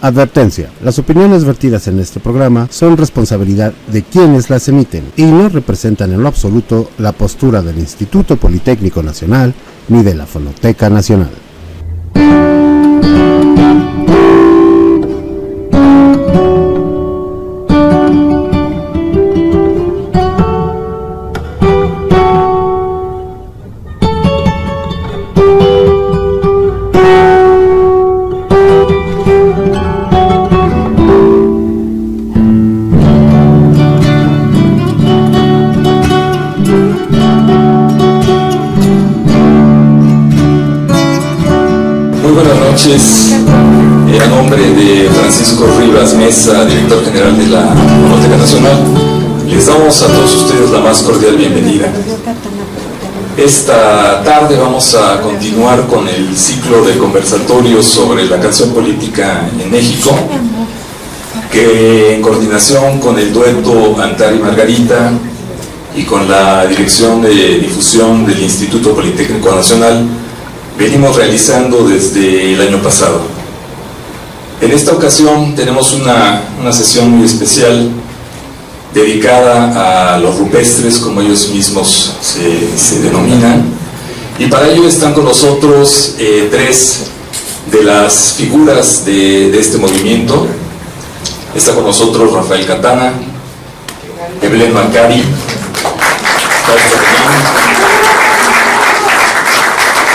Advertencia: las opiniones vertidas en este programa son responsabilidad de quienes las emiten y no representan en lo absoluto la postura del Instituto Politécnico Nacional ni de la Fonoteca Nacional. A nombre de Francisco Rivas Mesa, director general de la Fonoteca Nacional, les damos a todos ustedes la más cordial bienvenida. Esta tarde vamos a continuar con el ciclo de conversatorios sobre la canción política en México, que en coordinación con el dueto Antar y Margarita y con la Dirección de Difusión del Instituto Politécnico Nacional venimos realizando desde el año pasado. En esta ocasión tenemos una sesión muy especial dedicada a los rupestres, como ellos mismos se denominan, y para ello están con nosotros tres de las figuras de este movimiento. Está con nosotros Rafael Catana, Evelyn Macari,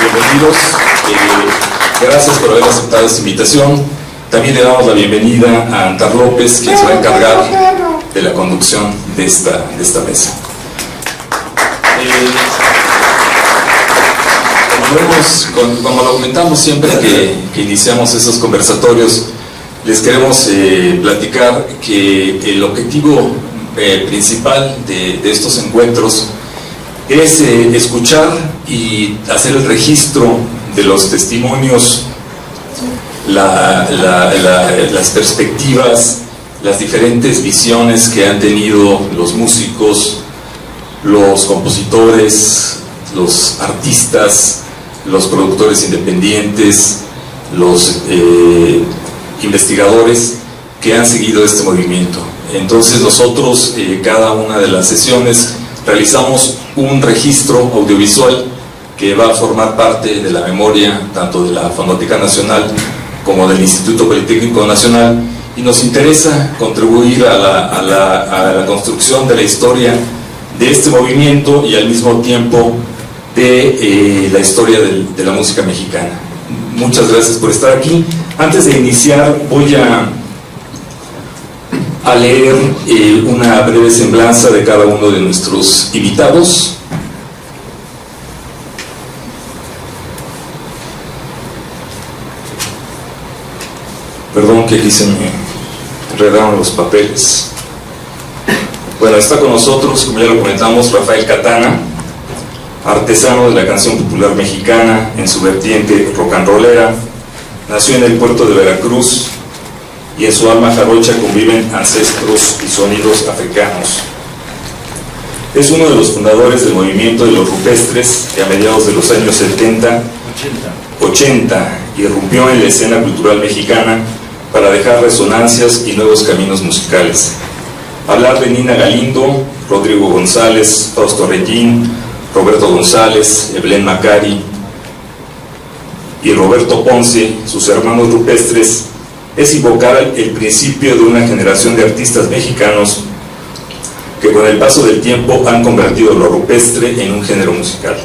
bienvenidos, gracias por haber aceptado esta invitación. También le damos la bienvenida a Antar López, quien se va a encargar de la conducción de esta mesa. Como lo comentamos siempre que iniciamos esos conversatorios, les queremos platicar que el objetivo principal de estos encuentros es escuchar y hacer el registro de los testimonios, las perspectivas, las diferentes visiones que han tenido los músicos, los compositores, los artistas, los productores independientes, los investigadores que han seguido este movimiento. Entonces nosotros, cada una de las sesiones, realizamos un registro audiovisual que va a formar parte de la memoria tanto de la Fonoteca Nacional como del Instituto Politécnico Nacional, y nos interesa contribuir a la construcción de la historia de este movimiento y al mismo tiempo de la historia de la música mexicana. Muchas gracias por estar aquí. Antes de iniciar voy a leer una breve semblanza de cada uno de nuestros invitados. Perdón que aquí se me enredaron los papeles. Bueno, está con nosotros, como ya lo comentamos, Rafael Catana, artesano de la canción popular mexicana en su vertiente rock and rollera. Nació en el puerto de Veracruz y en su alma jarocha conviven ancestros y sonidos africanos. Es uno de los fundadores del movimiento de los rupestres, que a mediados de los años 80 irrumpió en la escena cultural mexicana para dejar resonancias y nuevos caminos musicales. Hablar de Nina Galindo, Rodrigo González, Fausto Regín, Roberto González, Evelyn Macari y Roberto Ponce, sus hermanos rupestres, es invocar el principio de una generación de artistas mexicanos que con el paso del tiempo han convertido lo rupestre en un género musical.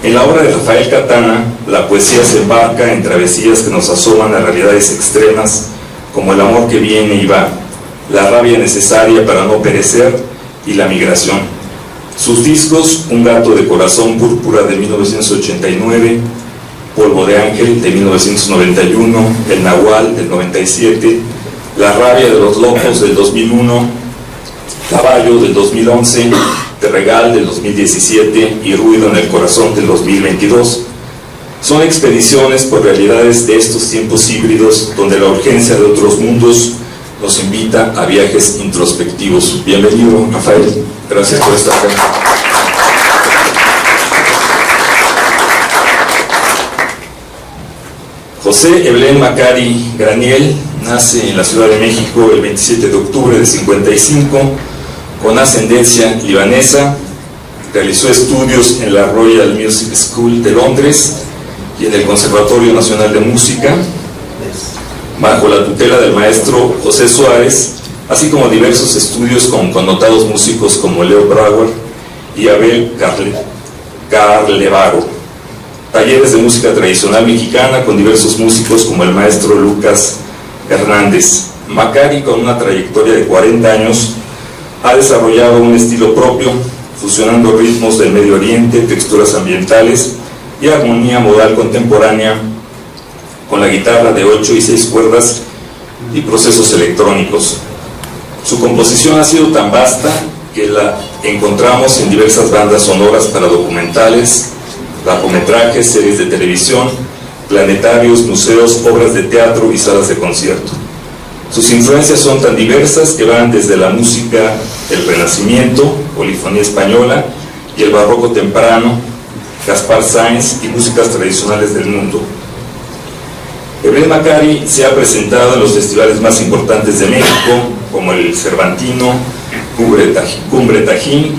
En la obra de Rafael Catana, la poesía se embarca en travesías que nos asoman a realidades extremas, como el amor que viene y va, la rabia necesaria para no perecer y la migración. Sus discos, Un gato de corazón púrpura de 1989, Polvo de Ángel de 1991, El Nahual del 97, La rabia de los locos del 2001, Caballo del 2011, Terregal del 2017 y Ruido en el corazón del 2022, son expediciones por realidades de estos tiempos híbridos donde la urgencia de otros mundos nos invita a viajes introspectivos. Bienvenido, Rafael, gracias por estar acá. José Eblén Macari Graniel nace en la Ciudad de México el 27 de octubre de 55, con ascendencia libanesa. Realizó estudios en la Royal Music School de Londres y en el Conservatorio Nacional de Música, bajo la tutela del maestro José Suárez, así como diversos estudios con connotados músicos como Leo Brouwer y Abel Carlevaro. Talleres de música tradicional mexicana con diversos músicos como el maestro Lucas Hernández. Macari, con una trayectoria de 40 años, ha desarrollado un estilo propio, fusionando ritmos del Medio Oriente, texturas ambientales y armonía modal contemporánea con la guitarra de 8 y 6 cuerdas y procesos electrónicos. Su composición ha sido tan vasta que la encontramos en diversas bandas sonoras para documentales, largometrajes, series de televisión, planetarios, museos, obras de teatro y salas de concierto. Sus influencias son tan diversas que van desde la música del Renacimiento, polifonía española, y el barroco temprano, Gaspar Sáenz y músicas tradicionales del mundo. Eblén Macari se ha presentado en los festivales más importantes de México, como el Cervantino, Cumbre Tajín,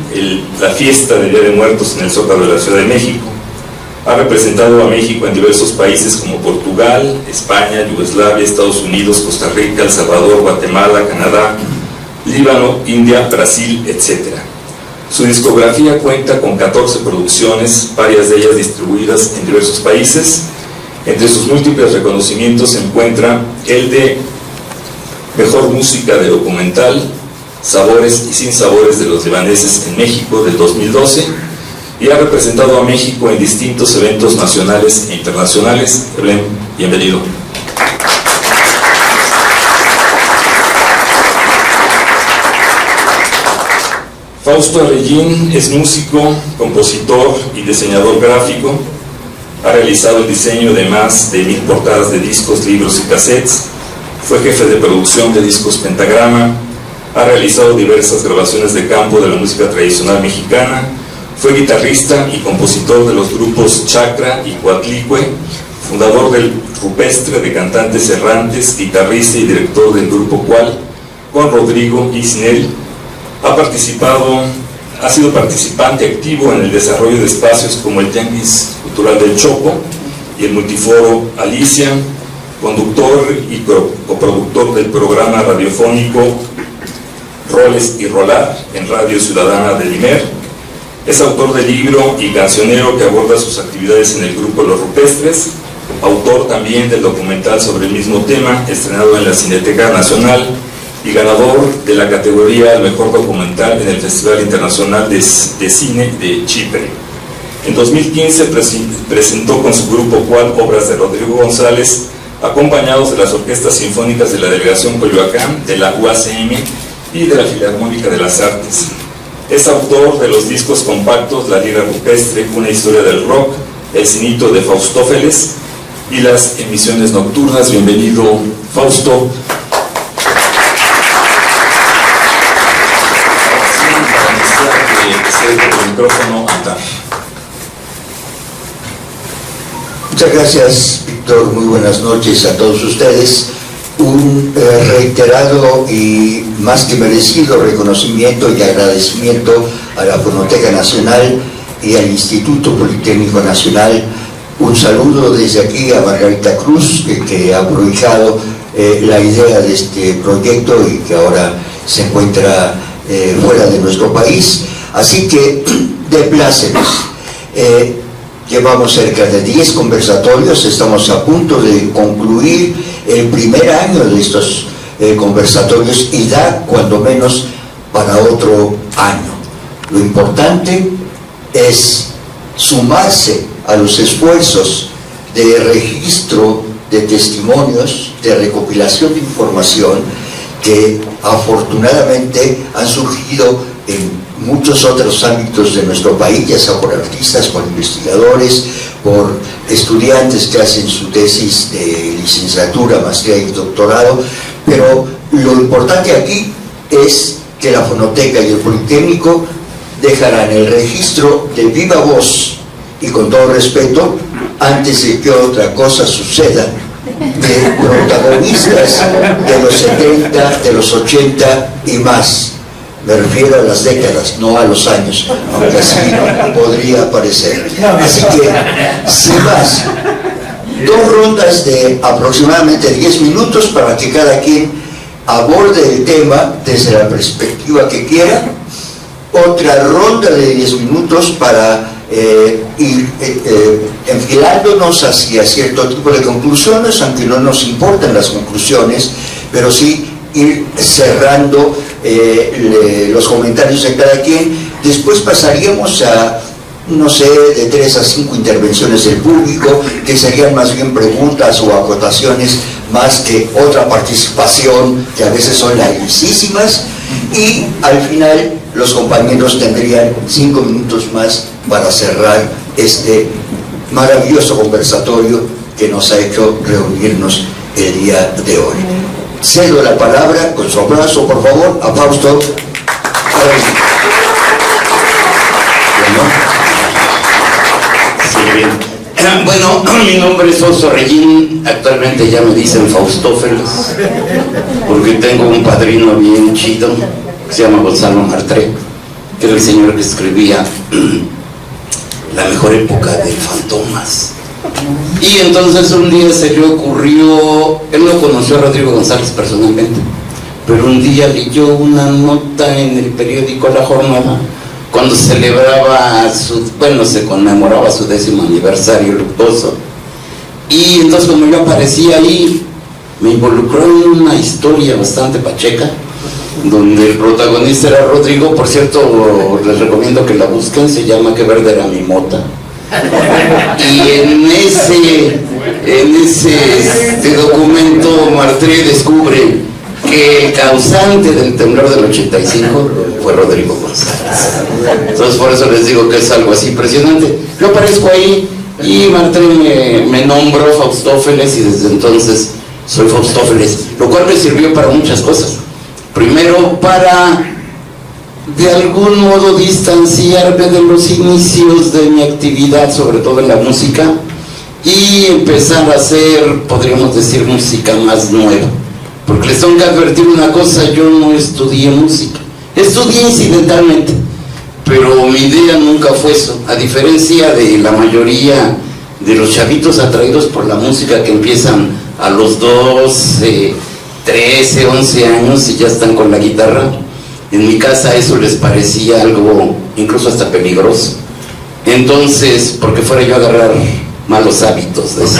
la fiesta del Día de Muertos en el Zócalo de la Ciudad de México. Ha representado a México en diversos países como Portugal, España, Yugoslavia, Estados Unidos, Costa Rica, El Salvador, Guatemala, Canadá, Líbano, India, Brasil, etc. Su discografía cuenta con 14 producciones, varias de ellas distribuidas en diversos países. Entre sus múltiples reconocimientos se encuentra el de Mejor Música de Documental, Sabores y Sinsabores de los Libaneses en México del 2012, y ha representado a México en distintos eventos nacionales e internacionales. Eblén, bienvenido. Fausto Arreguín es músico, compositor y diseñador gráfico. Ha realizado el diseño de más de 1000 portadas de discos, libros y cassettes. Fue jefe de producción de Discos Pentagrama. Ha realizado diversas grabaciones de campo de la música tradicional mexicana. Fue guitarrista y compositor de los grupos Chacra y Coatlicue, fundador del Rupestre de Cantantes Errantes, guitarrista y director del grupo Cual, con Rodrigo Isnel. Ha sido participante activo en el desarrollo de espacios como el Tianguis Cultural del Chopo y el Multiforo Alicia, conductor y coproductor del programa radiofónico Roles y Rolar en Radio Ciudadana del Imer. Es autor del libro y cancionero que aborda sus actividades en el grupo Los Rupestres, autor también del documental sobre el mismo tema, estrenado en la Cineteca Nacional, y ganador de la categoría al mejor documental en el Festival Internacional de Cine de Chipre. En 2015 presentó con su grupo Cual obras de Rodrigo González, acompañados de las orquestas sinfónicas de la Delegación Coyoacán, de la UACM y de la Filarmónica de las Artes. Es autor de los discos compactos La Lira Rupestre, una historia del rock, El Cinito de Faustófeles y las emisiones nocturnas. Bienvenido, Fausto. El micrófono andar. Muchas gracias, Víctor. Muy buenas noches a todos ustedes. Un reiterado y más que merecido reconocimiento y agradecimiento a la Fonoteca Nacional y al Instituto Politécnico Nacional. Un saludo desde aquí a Margarita Cruz, que ha aprovechado la idea de este proyecto y que ahora se encuentra fuera de nuestro país. Así que, de plácemes. Llevamos cerca de 10 conversatorios, estamos a punto de concluir el primer año de estos conversatorios y da cuando menos para otro año. Lo importante es sumarse a los esfuerzos de registro de testimonios, de recopilación de información que afortunadamente han surgido en muchos otros ámbitos de nuestro país, ya sea por artistas, por investigadores, por estudiantes que hacen su tesis de licenciatura, maestría y doctorado, pero lo importante aquí es que la Fonoteca y el Politécnico dejarán el registro de viva voz y con todo respeto, antes de que otra cosa suceda, de protagonistas de los 70, de los 80 y más. Me refiero a las décadas, no a los años, aunque así podría parecer. Así que, sin más, 2 rondas de aproximadamente 10 minutos para que cada quien aborde el tema desde la perspectiva que quiera. Otra ronda de 10 minutos para ir enfilándonos hacia cierto tipo de conclusiones, aunque no nos importan las conclusiones, pero sí ir cerrando los comentarios de cada quien. Después pasaríamos a, no sé, de 3 a 5 intervenciones del público, que serían más bien preguntas o acotaciones más que otra participación, que a veces son larguísimas, y al final los compañeros tendrían 5 minutos más para cerrar este maravilloso conversatorio que nos ha hecho reunirnos el día de hoy. Cedo la palabra, con su abrazo, por favor, a Fausto. Bueno, mi nombre es Fausto Regín, actualmente ya me dicen Faustófeles, porque tengo un padrino bien chido, que se llama Gonzalo Martré, que era el señor que escribía La mejor época de Fantomas. Y entonces un día se le ocurrió, él no conoció a Rodrigo González personalmente, pero un día leyó una nota en el periódico La Jornada, cuando celebraba se conmemoraba su 10º aniversario luctuoso. Y entonces, como yo aparecía ahí, me involucró en una historia bastante pacheca, donde el protagonista era Rodrigo. Por cierto, les recomiendo que la busquen, se llama Qué verde era mi mota. Y en ese documento Martré descubre que el causante del temblor del 85 fue Rodrigo González. Entonces por eso les digo que es algo así impresionante. Yo aparezco ahí y Martré me nombró Faustófeles, y desde entonces soy Faustófeles, lo cual me sirvió para muchas cosas. Primero, para de algún modo distanciarme de los inicios de mi actividad, sobre todo en la música, y empezar a hacer, podríamos decir, música más nueva. Porque les tengo que advertir una cosa: yo no estudié música, estudié incidentalmente, pero mi idea nunca fue eso, a diferencia de la mayoría de los chavitos atraídos por la música que empiezan a los 12, 13, 11 años y ya están con la guitarra. En mi casa eso les parecía algo incluso hasta peligroso. Entonces, porque fuera yo a agarrar malos hábitos de eso.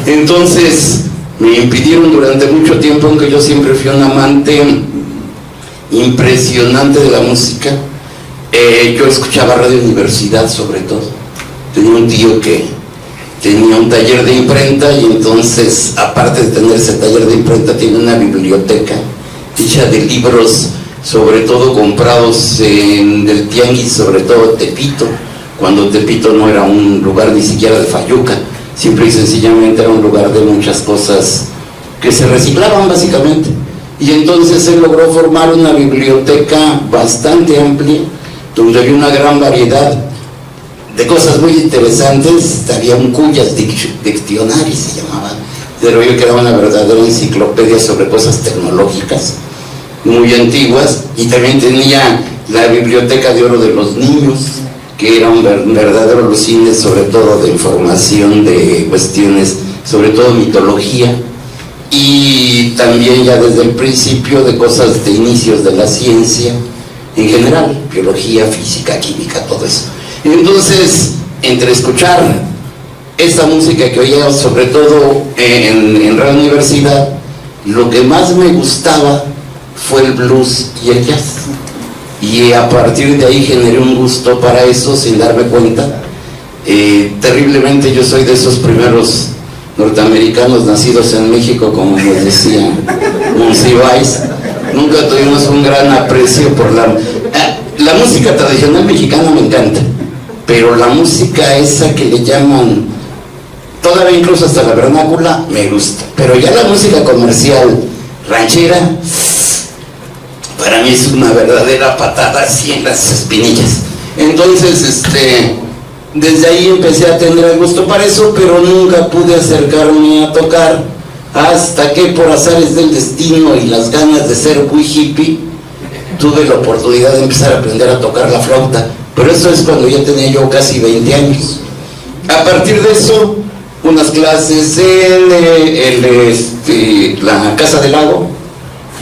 Entonces, me impidieron durante mucho tiempo, aunque yo siempre fui un amante impresionante de la música. Yo escuchaba Radio Universidad sobre todo. Tenía un tío que tenía un taller de imprenta, y entonces, aparte de tener ese taller de imprenta, tiene una biblioteca hecha de libros, sobre todo comprados en el tianguis, sobre todo Tepito, cuando Tepito no era un lugar ni siquiera de fayuca, simple y sencillamente era un lugar de muchas cosas que se reciclaban básicamente. Y entonces él logró formar una biblioteca bastante amplia, donde había una gran variedad de cosas muy interesantes. Había un Cuyas Dictionary, se llamaba, pero yo que era una verdadera enciclopedia sobre cosas tecnológicas muy antiguas. Y también tenía la biblioteca de oro de los niños, que era un verdadero alucine, sobre todo de información de cuestiones, sobre todo mitología, y también ya desde el principio de cosas de inicios de la ciencia en general, biología, física, química, todo eso. Entonces, entre escuchar esta música que oía, sobre todo en Radio Universidad, lo que más me gustaba fue el blues y el jazz. Y a partir de ahí generé un gusto para eso sin darme cuenta. Terriblemente yo soy de esos primeros norteamericanos nacidos en México, como les decía Monsiváis. Nunca tuvimos un gran aprecio por la música tradicional mexicana. Me encanta, pero la música esa que le llaman, todavía incluso hasta la vernácula, me gusta. Pero ya la música comercial ranchera, para mí es una verdadera patada así en las espinillas. Entonces, desde ahí empecé a tener el gusto para eso, pero nunca pude acercarme a tocar, hasta que por azares del destino y las ganas de ser muy hippie, tuve la oportunidad de empezar a aprender a tocar la flauta. Pero eso es cuando ya tenía yo casi 20 años. A partir de eso, unas clases en la Casa del Lago,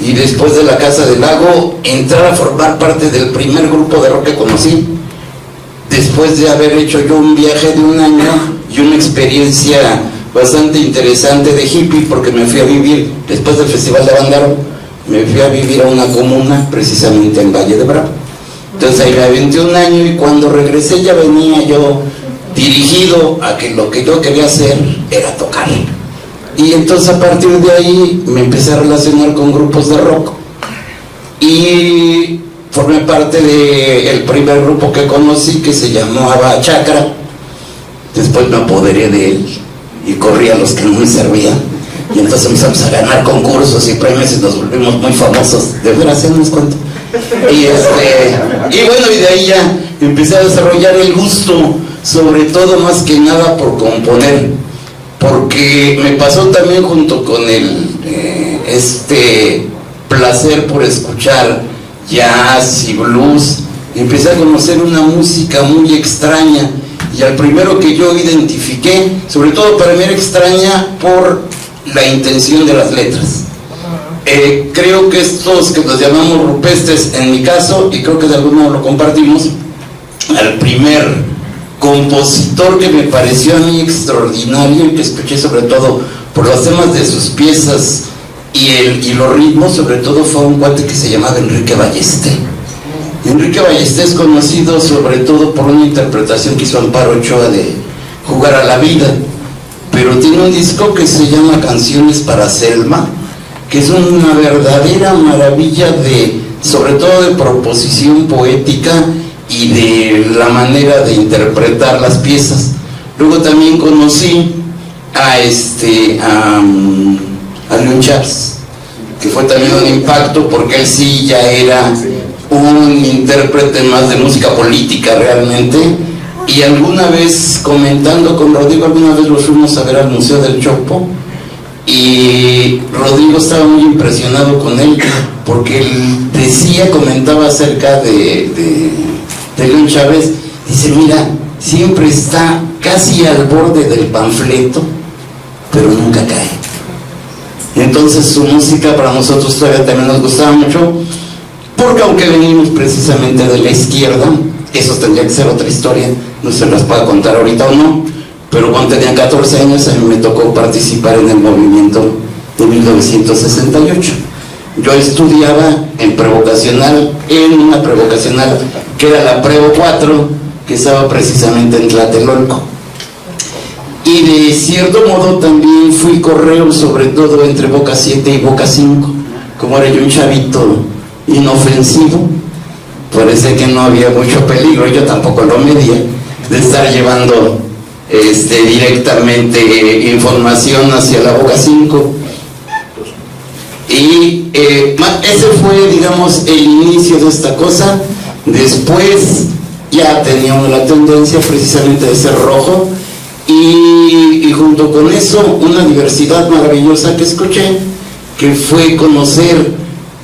y después de la Casa del Lago entrar a formar parte del primer grupo de rock que conocí, después de haber hecho yo un viaje de 1 año y una experiencia bastante interesante de hippie, porque me fui a vivir, después del Festival de Avándaro, me fui a vivir a una comuna precisamente en Valle de Bravo. Entonces ahí me aventé 1 año, y cuando regresé ya venía yo dirigido a que lo que yo quería hacer era tocar. Y entonces a partir de ahí me empecé a relacionar con grupos de rock y formé parte del primer grupo que conocí, que se llamaba Chakra. Después me apoderé de él y corrí a los que no me servían, y entonces empezamos a ganar concursos y premios y nos volvimos muy famosos. De veras, no les cuento. Y bueno, y de ahí ya empecé a desarrollar el gusto, sobre todo más que nada por componer, porque me pasó también junto con el placer por escuchar jazz y blues, empecé a conocer una música muy extraña, y al primero que yo identifiqué, sobre todo para mí era extraña por la intención de las letras. Creo que estos que nos llamamos rupestres, en mi caso, y creo que de algún modo lo compartimos, al primer compositor que me pareció a mí extraordinario y que escuché sobre todo por los temas de sus piezas y los ritmos, sobre todo, fue un cuate que se llamaba Enrique Ballesté. Enrique Ballesté es conocido sobre todo por una interpretación que hizo Amparo Ochoa de Jugar a la Vida, pero tiene un disco que se llama Canciones para Selma, que es una verdadera maravilla sobre todo de proposición poética y de la manera de interpretar las piezas. Luego también conocí a León Chávez, que fue también un impacto, porque él sí ya era un intérprete más de música política realmente. Y alguna vez, comentando con Rodrigo, alguna vez lo fuimos a ver al Museo del Chopo, y Rodrigo estaba muy impresionado con él, porque él comentaba acerca de León Chávez. Dice, mira, siempre está casi al borde del panfleto, pero nunca cae. Entonces su música para nosotros todavía también nos gustaba mucho, porque aunque venimos precisamente de la izquierda, eso tendría que ser otra historia, no se las puedo contar ahorita o no, pero cuando tenía 14 años a mí me tocó participar en el movimiento de 1968. Yo estudiaba en una prevocacional que era la Prevo 4, que estaba precisamente en Tlatelolco. Y de cierto modo también fui correo, sobre todo entre Boca 7 y Boca 5. Como era yo un chavito inofensivo, parece que no había mucho peligro, yo tampoco lo medía, de estar llevando directamente información hacia la Boca 5. Y ese fue, digamos, el inicio de esta cosa. Después ya tenía la tendencia precisamente de ser rojo, y junto con eso una diversidad maravillosa que escuché, que fue conocer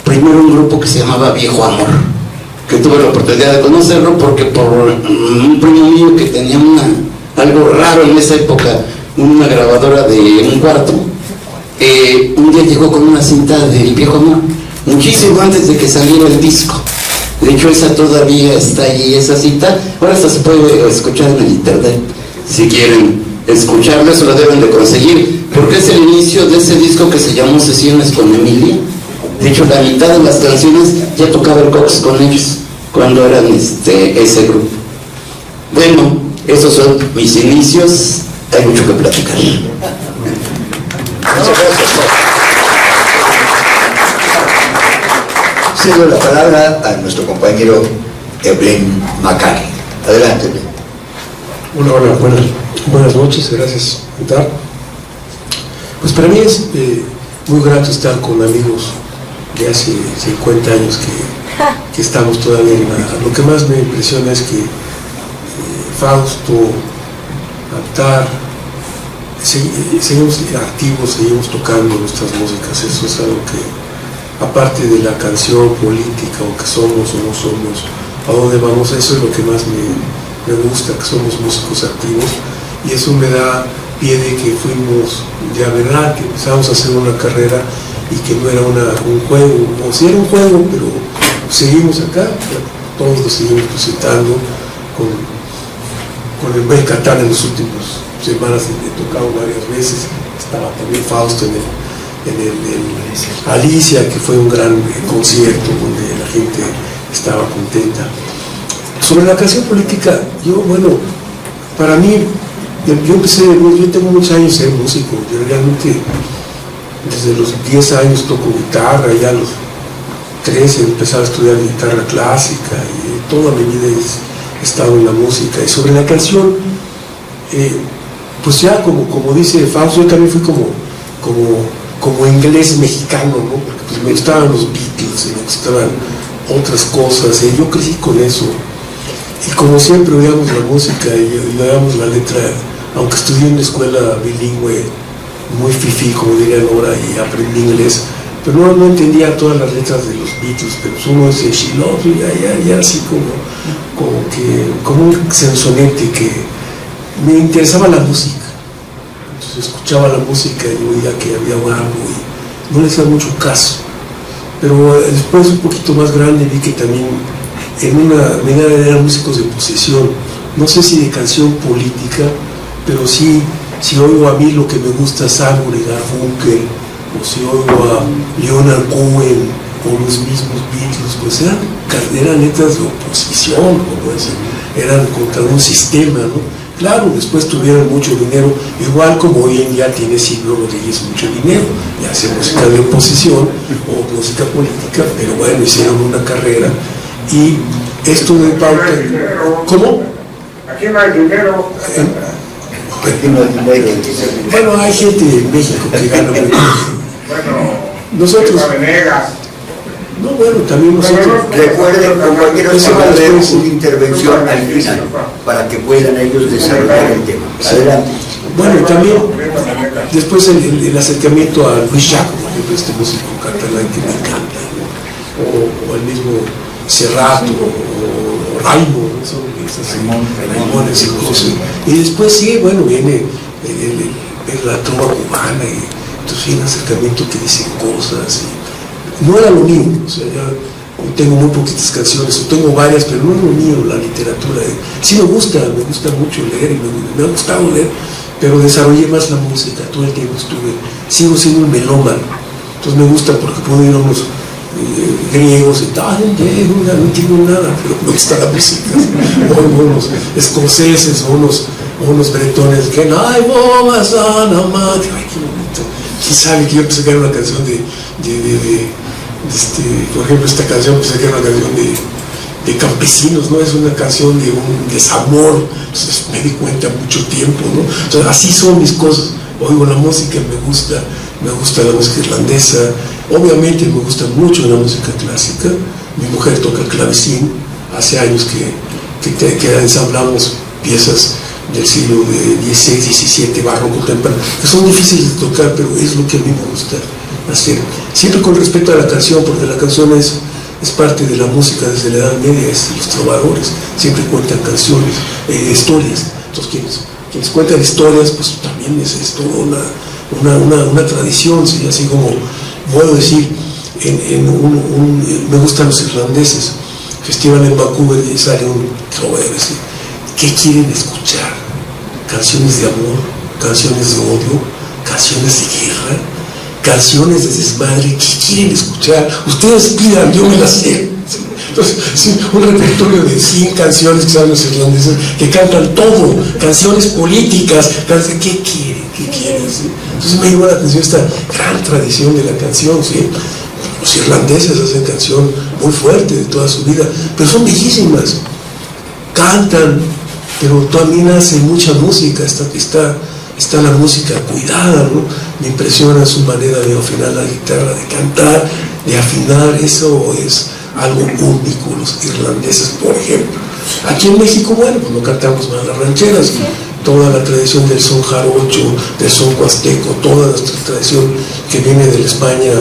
primero un grupo que se llamaba Viejo Amor, que tuve la oportunidad de conocerlo porque por un primo mío que tenía algo raro en esa época, una grabadora de un cuarto, un día llegó con una cinta del Viejo Amor, muchísimo antes de que saliera el disco. De hecho, esa todavía está ahí, esa cinta. Ahora esta se puede escuchar en el internet. Si quieren escucharla, eso lo deben de conseguir, porque es el inicio de ese disco que se llamó Sesiones con Emilia. De hecho, la mitad de las canciones ya tocaba el Cox con ellos, cuando eran ese grupo. Bueno, esos son mis inicios, hay mucho que platicar. Muchas gracias. Cedo la palabra a nuestro compañero Eblén Macari. Adelante, Eblén. Hola, buenas noches, gracias por invitar. Pues para mí es muy grato estar con amigos de hace 50 años que estamos todavía en lo que más me impresiona es que Fausto, Antar, seguimos activos, seguimos tocando nuestras músicas. Eso es algo que, aparte de la canción política, o que somos o no somos, a dónde vamos, eso es lo que más me gusta, que somos músicos activos, y eso me da pie de que fuimos, de verdad, que empezamos a hacer una carrera y que no era un juego, o sí era un juego, pero seguimos acá, todos nos seguimos presentando con el Mecatán en las últimas semanas, he tocado varias veces, estaba también Fausto en el Alicia, que fue un gran concierto donde la gente estaba contenta. Sobre la canción política, para mí, yo tengo muchos años de ser músico, yo realmente desde los 10 años toco guitarra, ya a los 13 empezaba a estudiar guitarra clásica y toda mi vida he estado en la música. Y sobre la canción, pues ya como dice Fausto, yo también fui como inglés mexicano, ¿no? Porque pues me gustaban los Beatles y me gustaban otras cosas, y yo crecí con eso. Y como siempre oíamos la música y oíamos la letra, aunque estudié en una escuela bilingüe muy fifí, como dirían ahora, y aprendí inglés, pero no entendía todas las letras de los Beatles, pero pues uno dice She Loves You, ya así como un sensonete, que me interesaba la música. Entonces escuchaba la música y oía que había algo y no le hacía mucho caso. Pero después, un poquito más grande, vi que también en una medida eran músicos de posesión, no sé si de canción política, pero sí, si oigo a mí lo que me gusta es Simon y Garfunkel, o si oigo a Leonard Cohen o los mismos Beatles, pues eran letras de oposición, eran contra un sistema, ¿no? Claro, después tuvieron mucho dinero, igual como hoy en día tiene Silvio Rodríguez mucho dinero, y hace música de oposición o música política, pero bueno, hicieron una carrera. Y esto de pauta, ¿cómo? Aquí no hay dinero. Bueno, hay gente en México que gana muy bien. Nosotros. No, bueno, también nosotros. Recuerden, compañeros, que va a haber una intervención al final para que puedan ellos desarrollar el tema. Adelante. Bueno, también después el acercamiento a Luis Jaco, por ejemplo, este músico catalán que me encanta, ¿no? O el mismo Serrat o Raimo, ¿no? Son Raimones incluso. Y después sí, bueno, viene la trova cubana, y entonces viene el acercamiento que dicen cosas. No era lo mío, o sea, ya tengo muy poquitas canciones, o tengo varias, pero no es lo mío la literatura. Sí me gusta mucho leer, y me ha gustado leer, pero desarrollé más la música, todo el tiempo sigo siendo un melómano, entonces me gusta porque puedo ir a unos griegos y tal, no entiendo nada, pero me gusta la música, o unos escoceses, o unos bretones, que ay, bomas, Ana, madre, ay, qué bonito. ¿Quién sabe que yo pensé que era una canción por ejemplo, esta canción pensé que era una canción de campesinos, ¿no? Es una canción de un desamor, entonces me di cuenta mucho tiempo, ¿no? Entonces, así son mis cosas. Oigo la música, me gusta la música irlandesa, obviamente me gusta mucho la música clásica. Mi mujer toca el clavecín, hace años que ensamblamos piezas del siglo XVI, XVII, barroco, temprano, que son difíciles de tocar, pero es lo que a mí me gusta hacer, siempre con respeto a la canción, porque la canción es parte de la música desde la Edad Media, los trovadores siempre cuentan canciones, historias. Entonces quienes cuentan historias, pues también es toda una tradición, ¿sí? Así como puedo decir, me gustan los irlandeses, festival en Vancouver y sale un trovador, ¿sí? ¿Qué quieren escuchar? Canciones de amor, canciones de odio, canciones de guerra, canciones de desmadre. ¿Qué quieren escuchar? Ustedes pidan, yo me las sé. Entonces, sí, un repertorio de 100 canciones que saben los irlandeses, que cantan todo, canciones políticas, ¿qué quieren? ¿Sí? Entonces me llevó la atención esta gran tradición de la canción, ¿sí? Los irlandeses hacen canción muy fuerte de toda su vida, pero son bellísimas, cantan, pero también hacen mucha música, está la música cuidada, ¿no? Me impresiona su manera de afinar la guitarra, de cantar, de afinar, eso es algo único. Los irlandeses, por ejemplo, Aquí en México, bueno, pues no cantamos más las rancheras, toda la tradición del son jarocho, del son huasteco, toda nuestra tradición que viene de la España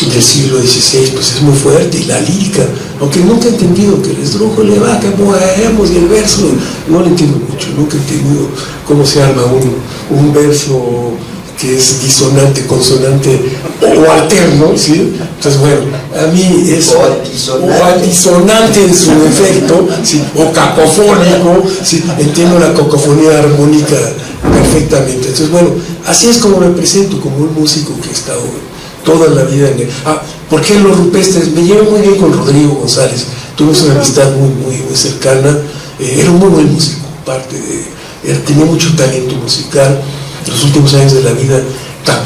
del siglo XVI, pues es muy fuerte, y la lírica, aunque nunca he entendido que el esdrújole va, que moemos, y el verso, no lo entiendo mucho, nunca he entendido cómo se arma un verso que es disonante, consonante o alterno, ¿sí? Entonces, bueno, a mí es o altisonante en su efecto, ¿sí? O cacofónico, ¿sí? Entiendo la cacofonía armónica perfectamente. Entonces, bueno, así es como me presento, como un músico que he estado toda la vida en el... ¿Por qué los rupestres? Me llevo muy bien con Rodrigo González, tuvimos una amistad muy cercana, era un muy buen músico, tenía mucho talento musical. En los últimos años de la vida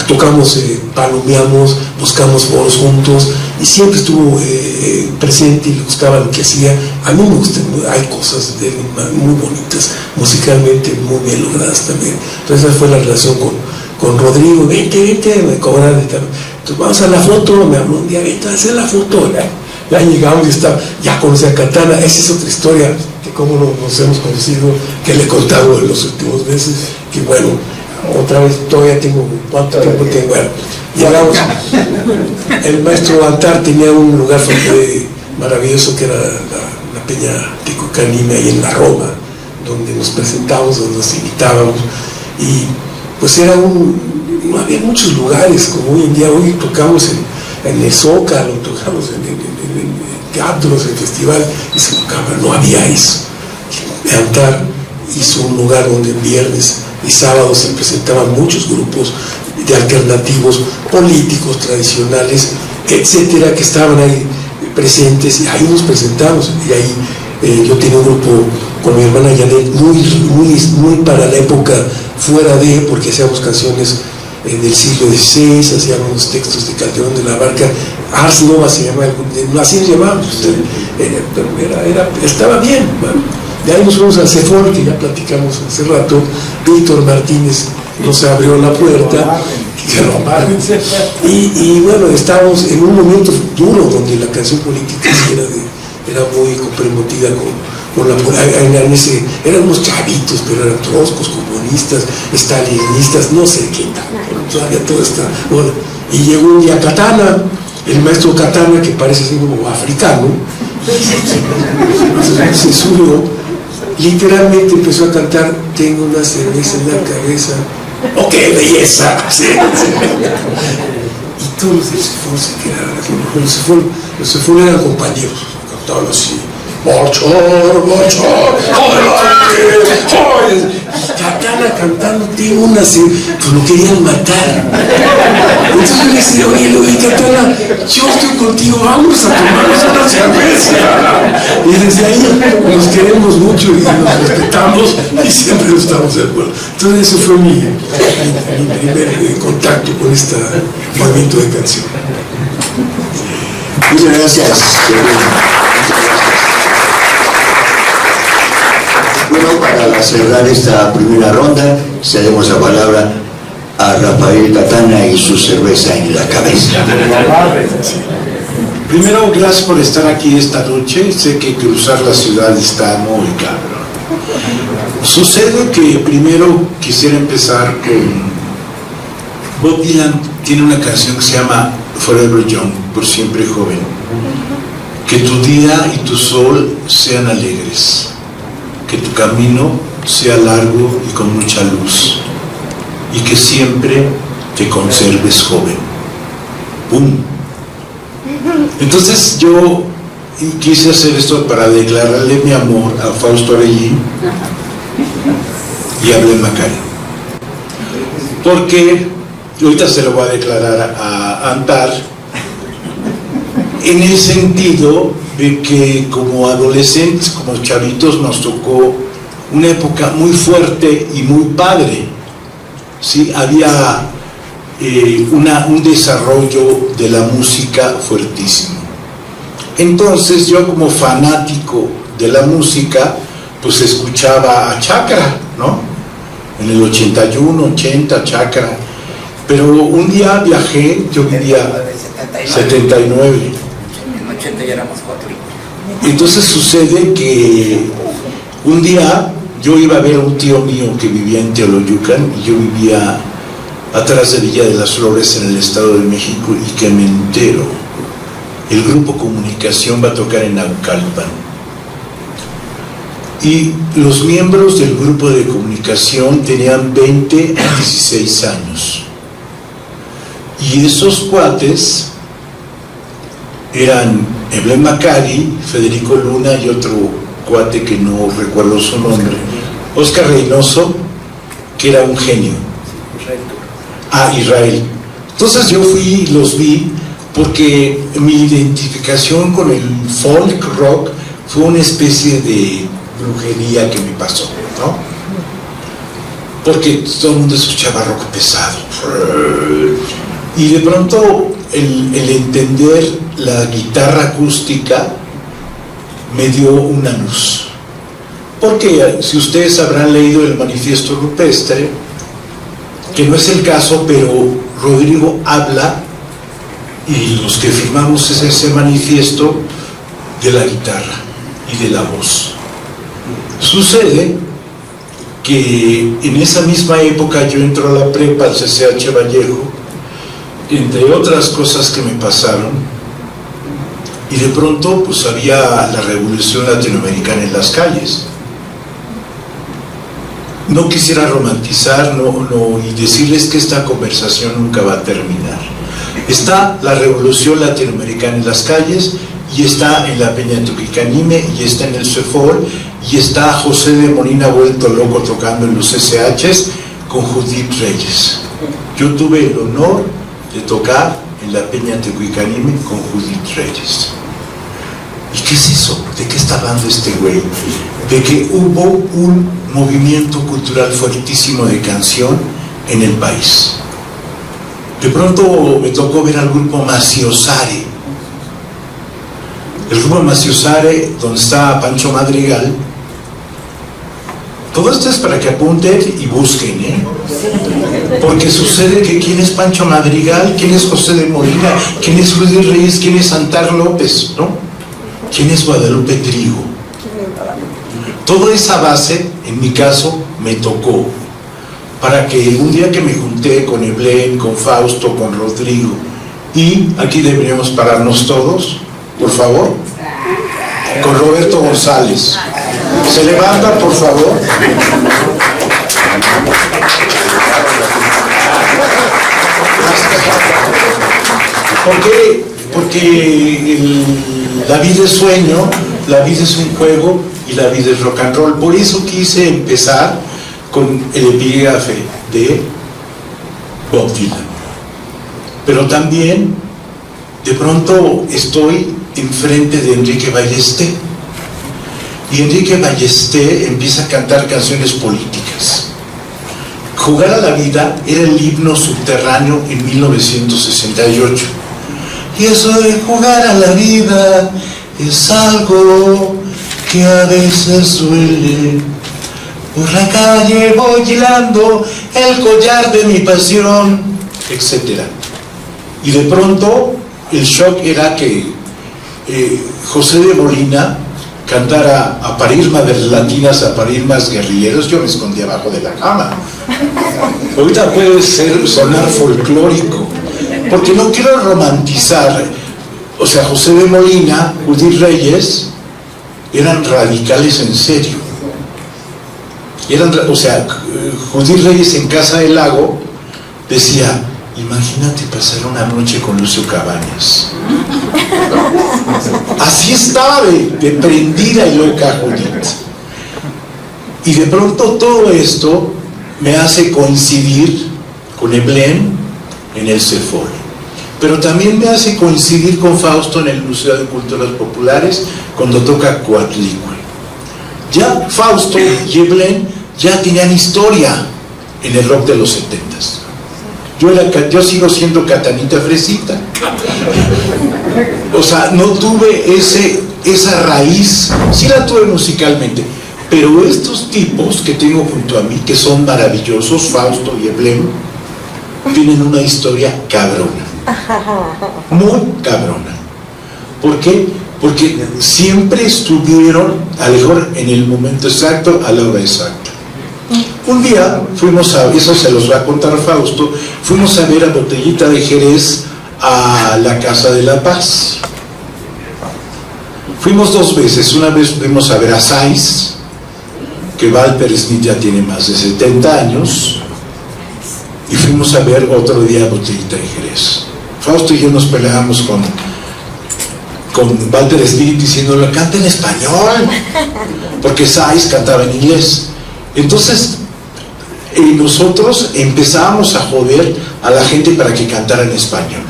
tocamos, palomeamos, buscamos foros juntos, y siempre estuvo presente y le gustaba lo que hacía. A mí me gustan, hay cosas de él muy bonitas, musicalmente muy bien logradas también. Entonces esa fue la relación con Rodrigo. Vente, me cobraron. Entonces vamos a la foto, me habló un día, vente a hacer la foto. Ya llegamos y ya conocí a Katana. Esa es otra historia que como nos hemos conocido, que le he contado en los últimos meses, que bueno, otra vez todavía tengo, ¿cuánto tiempo tengo? Bueno, llegamos, el maestro Antar tenía un lugar maravilloso que era la Peña Ticocanime, ahí en la Roma, donde nos presentamos, donde nos invitábamos, y pues no había muchos lugares como hoy en día. Hoy tocamos en el Zócalo, tocamos en teatros, en festival, y se tocaba, no había eso. Antar hizo un lugar donde viernes y sábado se presentaban muchos grupos de alternativos, políticos, tradicionales, etcétera, que estaban ahí presentes, y ahí nos presentamos. Y ahí yo tenía un grupo con mi hermana Janet muy para la época, fuera de, porque hacíamos canciones del siglo XVI, hacíamos los textos de Calderón de la Barca, Ars Nova se llama, así nos llamábamos, estaba bien. Bueno. De ahí nos fuimos al CEFOL, que ya platicamos hace rato. Víctor Martínez nos abrió la puerta, y bueno, estábamos en un momento duro donde la canción política era muy comprometida con la política. Eran unos chavitos, pero eran troscos, comunistas, stalinistas, no sé qué tal, todavía todo está. Bueno, y llegó un día Katana, el maestro Katana, que parece ser como africano, se subió, literalmente empezó a cantar: tengo una cerveza en la cabeza, ¡oh, qué belleza! Sí. Y todos los del CEFOL se quedaron. Los CEFOL eran compañeros, cantaban así: Bolchor, Katana cantando, tengo una cerveza, pues lo querían matar. Entonces yo le decía: oye, Katana, yo estoy contigo, vamos a tomarnos una cerveza. Y desde ahí nos queremos mucho y nos respetamos, y siempre estamos de acuerdo. Entonces ese fue mi primer contacto con este movimiento de canción. Muchas gracias. Bueno, para cerrar esta primera ronda, cedemos la palabra a Rafael Katana y su cerveza en la cabeza. Primero, gracias por estar aquí esta noche. Sé que cruzar la ciudad está muy cabrón. Sucede que primero quisiera empezar con Bob Dylan. Tiene una canción que se llama Forever Young, por siempre joven. Que tu día y tu sol sean alegres, que tu camino sea largo y con mucha luz, y que siempre te conserves joven. ¡Pum! Entonces yo quise hacer esto para declararle mi amor a Fausto Arellín y a Blen Macari, porque ahorita se lo voy a declarar a Antar, en el sentido de que como adolescentes, como chavitos, nos tocó una época muy fuerte y muy padre, ¿sí? Había un desarrollo de la música fuertísimo. Entonces yo, como fanático de la música, pues escuchaba a Chakra, ¿no? En el 81, 80, Chakra. Pero un día viajé, yo vivía 79. En 80 ya éramos 4. Entonces sucede que Un día yo iba a ver a un tío mío que vivía en Teoloyucan y yo vivía atrás de Villa de las Flores en el Estado de México, y que me entero, el Grupo Comunicación va a tocar en Naucalpan. Y los miembros del grupo de comunicación tenían 20 a 16 años. Y esos cuates eran Eblem Macari, Federico Luna y otro cuate que no recuerdo su nombre, Oscar Reynoso, que era un genio. Israel. Entonces yo fui y los vi porque mi identificación con el folk rock fue una especie de brujería que me pasó, ¿no? Porque todo el mundo escuchaba rock pesado. Y de pronto el entender la guitarra acústica me dio una luz. Porque si ustedes habrán leído el Manifiesto Rupestre, que no es el caso, pero Rodrigo habla, y los que firmamos ese manifiesto, de la guitarra y de la voz. Sucede que en esa misma época yo entro a la prepa, al CCH Vallejo, entre otras cosas que me pasaron, y de pronto pues había la revolución latinoamericana en las calles. No quisiera romantizar y decirles que esta conversación nunca va a terminar. Está la revolución latinoamericana en las calles, y está en la Peña Tuquicanime, y está en el CEFOR, y está José de Molina vuelto loco tocando en los SHs con Judith Reyes. Yo tuve el honor de tocar en la Peña Tuquicanime con Judith Reyes. ¿Y qué es eso? ¿De qué está hablando este güey? De que hubo un movimiento cultural fuertísimo de canción en el país. De pronto me tocó ver al grupo Maciosare. El grupo Maciosare, donde está Pancho Madrigal. Todo esto es para que apunten y busquen, ¿eh? Porque sucede que ¿quién es Pancho Madrigal? ¿Quién es José de Molina? ¿Quién es Judith Reyes? ¿Quién es Antar López? ¿No? ¿Quién es Guadalupe Trigo? Toda esa base, en mi caso, me tocó para que un día que me junté con Eblem, con Fausto, con Rodrigo, y aquí deberíamos pararnos todos, por favor, con Roberto González. ¿Se levanta, por favor? ¿Por qué? Porque la vida es sueño, la vida es un juego y la vida es rock and roll. Por eso quise empezar con el epígrafe de Bob Dylan. Pero también, de pronto, estoy enfrente de Enrique Ballesté. Y Enrique Ballesté empieza a cantar canciones políticas. Jugar a la vida era el himno subterráneo en 1968. Y eso de jugar a la vida es algo que a veces duele. Por la calle voy hilando el collar de mi pasión, etc. Y de pronto el shock era que José de Molina cantara a parir madres latinas, a parir más guerrilleros. Yo me escondí abajo de la cama. Ahorita puede sonar folclórico, porque no quiero romantizar. O sea, José de Molina, Judith Reyes eran radicales en serio. Judith Reyes en Casa del Lago decía: imagínate pasar una noche con Lucio Cabañas. Así estaba de prendida y loca Judith. Y de pronto todo esto me hace coincidir con Eblem en el CEFOR, pero también me hace coincidir con Fausto en el Museo de Culturas Populares cuando toca Coatlicue. Ya Fausto y Eblem ya tenían historia en el rock de los 70s. Yo sigo siendo Catanita Fresita. O sea, no tuve esa raíz, sí la tuve musicalmente, pero estos tipos que tengo junto a mí, que son maravillosos, Fausto y Eblem, tienen una historia cabrona, muy cabrona. ¿Por qué? porque siempre estuvieron, a lo mejor en el momento exacto, a la hora exacta. Un día fuimos a, eso se los va a contar Fausto, fuimos a ver a Botellita de Jerez a la Casa de la Paz. Fuimos 2 veces, una vez fuimos a ver a Sáiz, que Walter Smith ya tiene más de 70 años, y fuimos a ver otro día a Botellita de Jerez. Fausto y yo nos peleábamos con Walter Smith diciéndole, canta en español, porque Sáiz cantaba en inglés. Entonces nosotros empezábamos a joder a la gente para que cantara en español.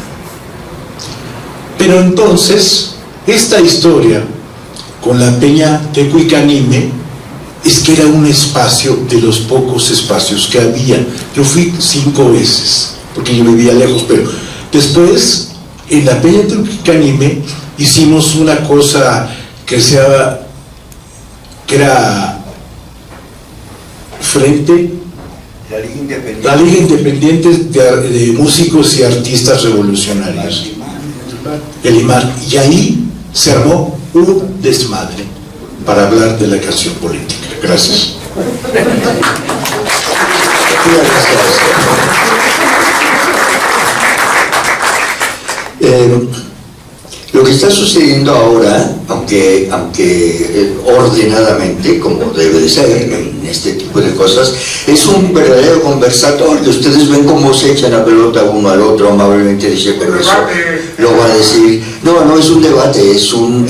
Pero entonces esta historia con la Peña Tecuicanime es que era un espacio de los pocos espacios que había. Yo fui 5 veces porque yo vivía lejos, pero después en la Peña Tecuicanime hicimos una cosa que era frente la Liga Independiente de Músicos y Artistas Revolucionarios, el IMAR, y ahí se armó un desmadre para hablar de la canción política. Gracias. Lo que está sucediendo ahora, aunque ordenadamente, como debe de ser en este tipo de cosas, es un verdadero conversatorio. Ustedes ven cómo se echan la pelota uno al otro, amablemente dice, pero eso lo va a decir. No es un debate, es un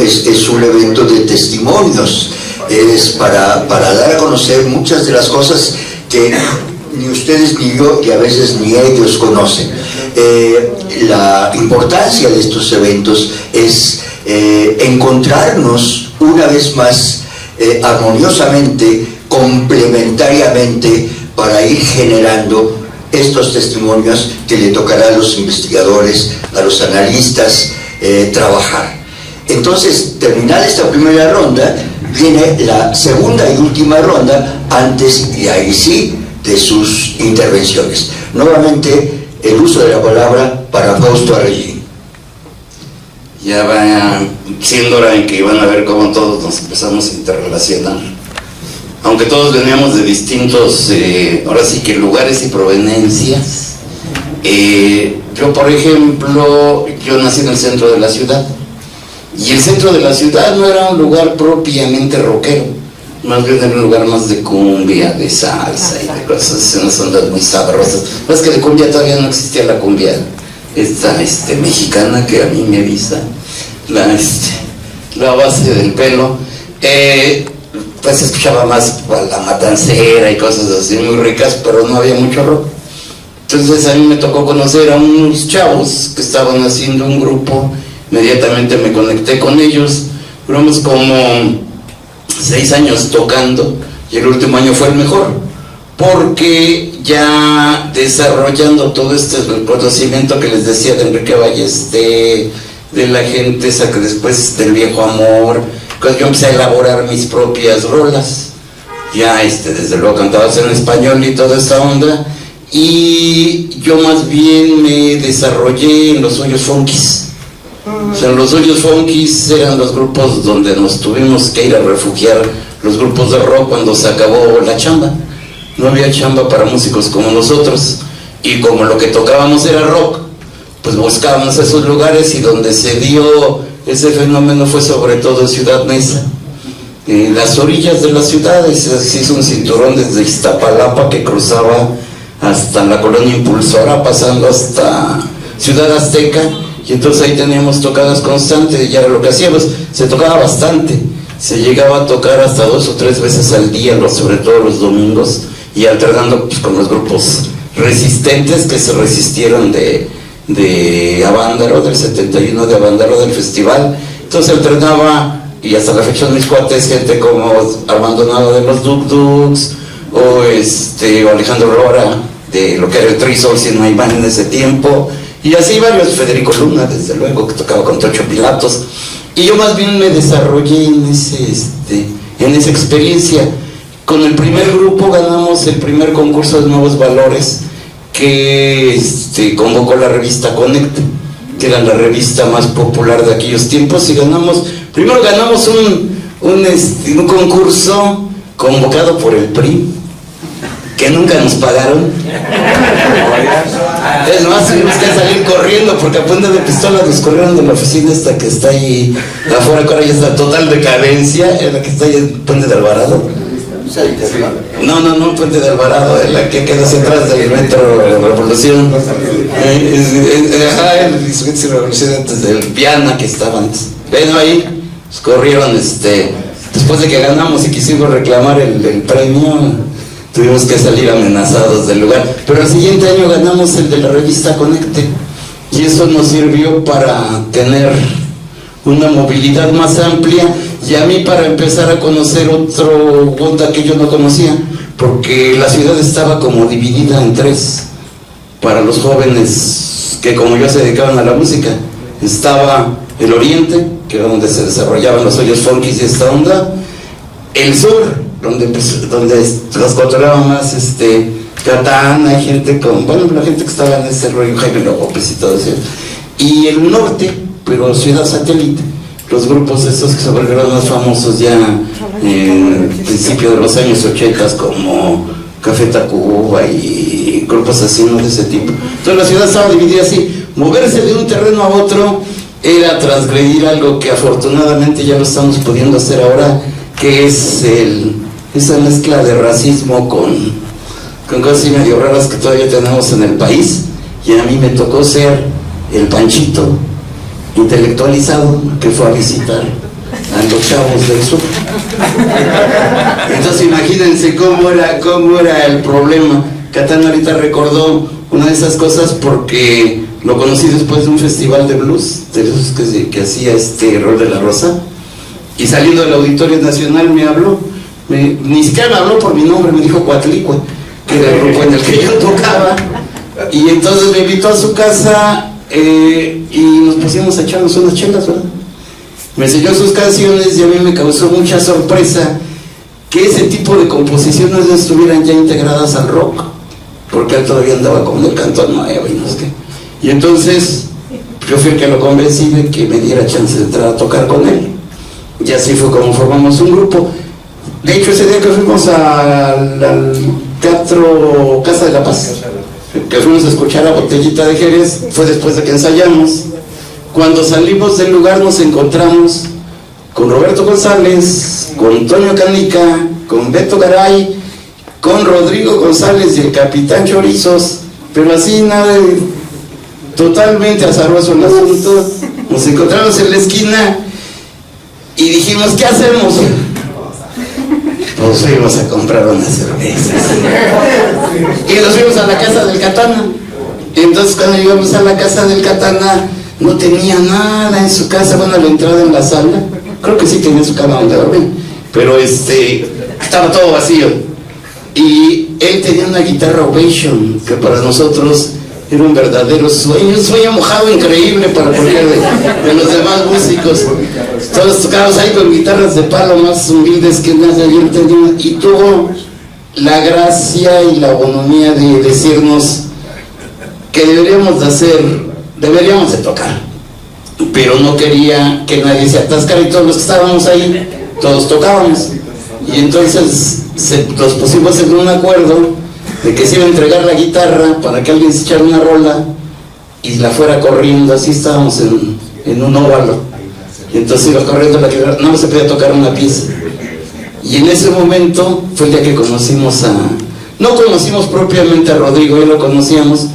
evento de testimonios. Es para dar a conocer muchas de las cosas que ni ustedes ni yo, y a veces ni ellos conocen. La importancia de estos eventos es encontrarnos una vez más armoniosamente, complementariamente, para ir generando estos testimonios que le tocará a los investigadores, a los analistas trabajar. Entonces, terminada esta primera ronda, viene la segunda y última ronda, antes, y ahí sí, de sus intervenciones. Nuevamente, el uso de la palabra para Fausto Arregui. Ya va siendo hora en que van a ver cómo todos nos empezamos a interrelacionar. Aunque todos veníamos de distintos, ahora sí que lugares y proveniencias. Yo, por ejemplo, yo nací en el centro de la ciudad. Y el centro de la ciudad no era un lugar propiamente rockero. Más bien era un lugar más de cumbia, de salsa y de cosas así, unas ondas muy sabrosas. Más que de cumbia todavía no existía la cumbia esta mexicana que a mí me avisa la base del pelo. Pues se escuchaba más la matancera y cosas así muy ricas, pero no había mucho rock. Entonces a mí me tocó conocer a unos chavos que estaban haciendo un grupo. Inmediatamente me conecté con ellos. Duramos como 6 años tocando y el último año fue el mejor, porque ya desarrollando todo este conocimiento que les decía de Enrique Ballester, de la gente esa que después del viejo amor, pues yo empecé a elaborar mis propias rolas. Ya desde luego cantabas en español y toda esa onda, y yo más bien me desarrollé en los hoyos funkis. O sea, los hoyos funkis eran los grupos donde nos tuvimos que ir a refugiar, los grupos de rock, cuando se acabó la chamba. No había chamba para músicos como nosotros, y como lo que tocábamos era rock, pues buscábamos esos lugares, y donde se dio ese fenómeno fue sobre todo en Ciudad Neza, en las orillas de la ciudad. Se hizo un cinturón desde Iztapalapa que cruzaba hasta la colonia Impulsora, pasando hasta Ciudad Azteca. Y entonces ahí teníamos tocadas constantes, y era lo que hacíamos, se tocaba bastante, se llegaba a tocar hasta 2 o 3 veces al día, sobre todo los domingos, y alternando pues con los grupos resistentes que se resistieron de Avándaro, del 71 de Avándaro, del festival. Entonces alternaba, y hasta la fecha mis cuates, gente como Armando Nava de los Duk Duks, o Alejandro Lora, de lo que era el Three Souls in My Band en ese tiempo. Y así varios, Federico Luna, desde luego, que tocaba con Tocho Pilatos. Y yo más bien me desarrollé en esa experiencia. Con el primer grupo ganamos el primer concurso de Nuevos Valores que convocó la revista Conecta. que era la revista más popular de aquellos tiempos, y primero ganamos un concurso convocado por el PRI, que nunca nos pagaron. Es más, tuvimos que salir corriendo porque a punta de pistola nos corrieron de la oficina esta que está ahí afuera, que ahora ya está total decadencia, es la que está ahí en Puente de Alvarado. No, Puente de Alvarado, es la que queda hacia atrás del metro Revolución. El Insurgencia y Revolución antes del Viana que estaba antes. Bueno, ahí nos corrieron, después de que ganamos y quisimos reclamar el premio, tuvimos que salir amenazados del lugar. Pero el siguiente año ganamos el de la revista Conecte, y eso nos sirvió para tener una movilidad más amplia, y a mí para empezar a conocer otro onda que yo no conocía, porque la ciudad estaba como dividida en tres. Para los jóvenes que como yo se dedicaban a la música, estaba el oriente, que era donde se desarrollaban los hoyos funkis y esta onda; el sur, donde los controlaba más Catán, hay gente la gente que estaba en ese rollo, Jaime López y todo eso; y el norte, pero ciudad satélite, los grupos esos que se volvieron más famosos ya en el principio de los años 80, como Café Tacuba y grupos así, ¿no?, de ese tipo. Entonces la ciudad estaba dividida así. Moverse de un terreno a otro era transgredir algo que afortunadamente ya lo estamos pudiendo hacer ahora, que es esa mezcla de racismo con cosas medio raras que todavía tenemos en el país. Y a mí me tocó ser el Panchito intelectualizado que fue a visitar a los chavos del sur. Entonces imagínense cómo era el problema. Catán ahorita recordó una de esas cosas porque lo conocí después de un festival de blues, de esos que hacía Rol de la Rosa, y saliendo del Auditorio Nacional me habló, ni siquiera me habló por mi nombre, me dijo Coatlicue, que era el grupo en el que yo tocaba, y entonces me invitó a su casa y nos pusimos a echarnos unas chelas, ¿verdad? Me enseñó sus canciones y a mí me causó mucha sorpresa que ese tipo de composiciones no estuvieran ya integradas al rock, porque él todavía andaba con el canto nuevo y no sé qué. Y entonces yo fui el que lo convencí de que me diera chance de entrar a tocar con él, y así fue como formamos un grupo. De hecho, ese día que fuimos al Teatro Casa de la Paz, que fuimos a escuchar a Botellita de Jerez, fue después de que ensayamos. Cuando salimos del lugar nos encontramos con Roberto González, con Toño Canica, con Beto Garay, con Rodrigo González y el Capitán Chorizos, pero así nada, totalmente azaroso el asunto. Nos encontramos en la esquina y dijimos, ¿qué hacemos? Pues fuimos a comprar unas cervezas y nos fuimos a la casa del Katana. Entonces cuando llegamos a la casa del Katana, no tenía nada en su casa. Bueno, a la entrada en la sala, creo que sí tenía su cama donde dormir, pero estaba todo vacío. Y él tenía una guitarra Ovation, que para nosotros era un verdadero sueño, un sueño mojado increíble para cualquier de los demás músicos. Todos tocábamos ahí con guitarras de palo más humildes que nada, y él tenía, y tuvo la gracia y la bonomía de decirnos que deberíamos de tocar, pero no quería que nadie se atascara, y todos los que estábamos ahí, todos tocábamos. Y entonces nos pusimos en un acuerdo de que se iba a entregar la guitarra para que alguien se echara una rola y la fuera corriendo. Así estábamos en un óvalo, y entonces iba corriendo la guitarra, no se podía tocar una pieza. Y en ese momento fue el día que no conocimos propiamente a Rodrigo, ya lo conocíamos,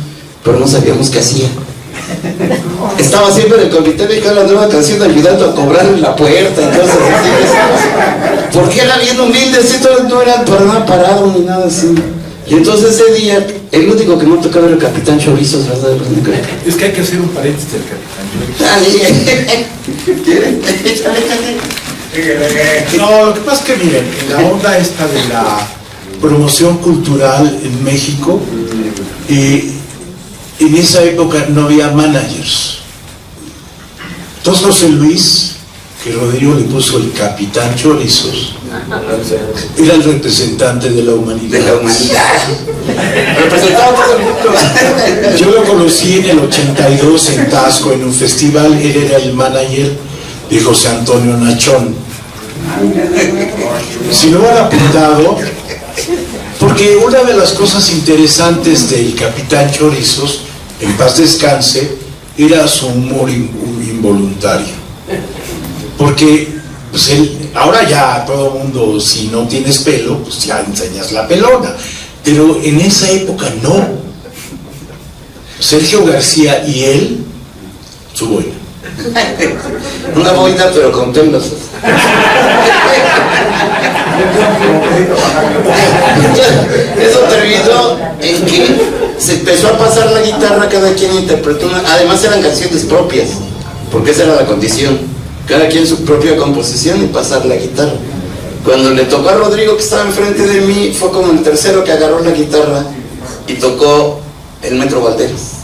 pero no sabíamos qué hacía. Estaba siempre en el comité de cada nueva canción ayudando a cobrar en la puerta y cosas así, porque era bien humilde, no era para nada parado ni nada así. Y entonces ese día, el único que no tocaba era el Capitán Chorizos, ¿verdad? Es que hay que hacer un paréntesis del Capitán Chorizos. No, lo que pasa es que miren, en la onda esta de la promoción cultural en México, en esa época no había managers. Entonces José Luis, que Rodrigo le puso el Capitán Chorizos, era el representante de la humanidad. De la humanidad. Representaba todo el mundo. Yo lo conocí en el 82 en Tasco, en un festival. Él era el manager de José Antonio Nachón. Si no han apuntado, porque una de las cosas interesantes del Capitán Chorizos, en paz descanse, era su humor involuntario. Porque pues ahora ya todo el mundo, si no tienes pelo, pues ya enseñas la pelona. Pero en esa época no. Sergio García y él, su boina. Una boina pero con pelos. Eso terminó en que se empezó a pasar la guitarra, cada quien interpretó además eran canciones propias, porque esa era la condición, cada quien su propia composición y pasar la guitarra. Cuando le tocó a Rodrigo, que estaba enfrente de mí, fue como el tercero que agarró la guitarra y tocó el Metro Valderas.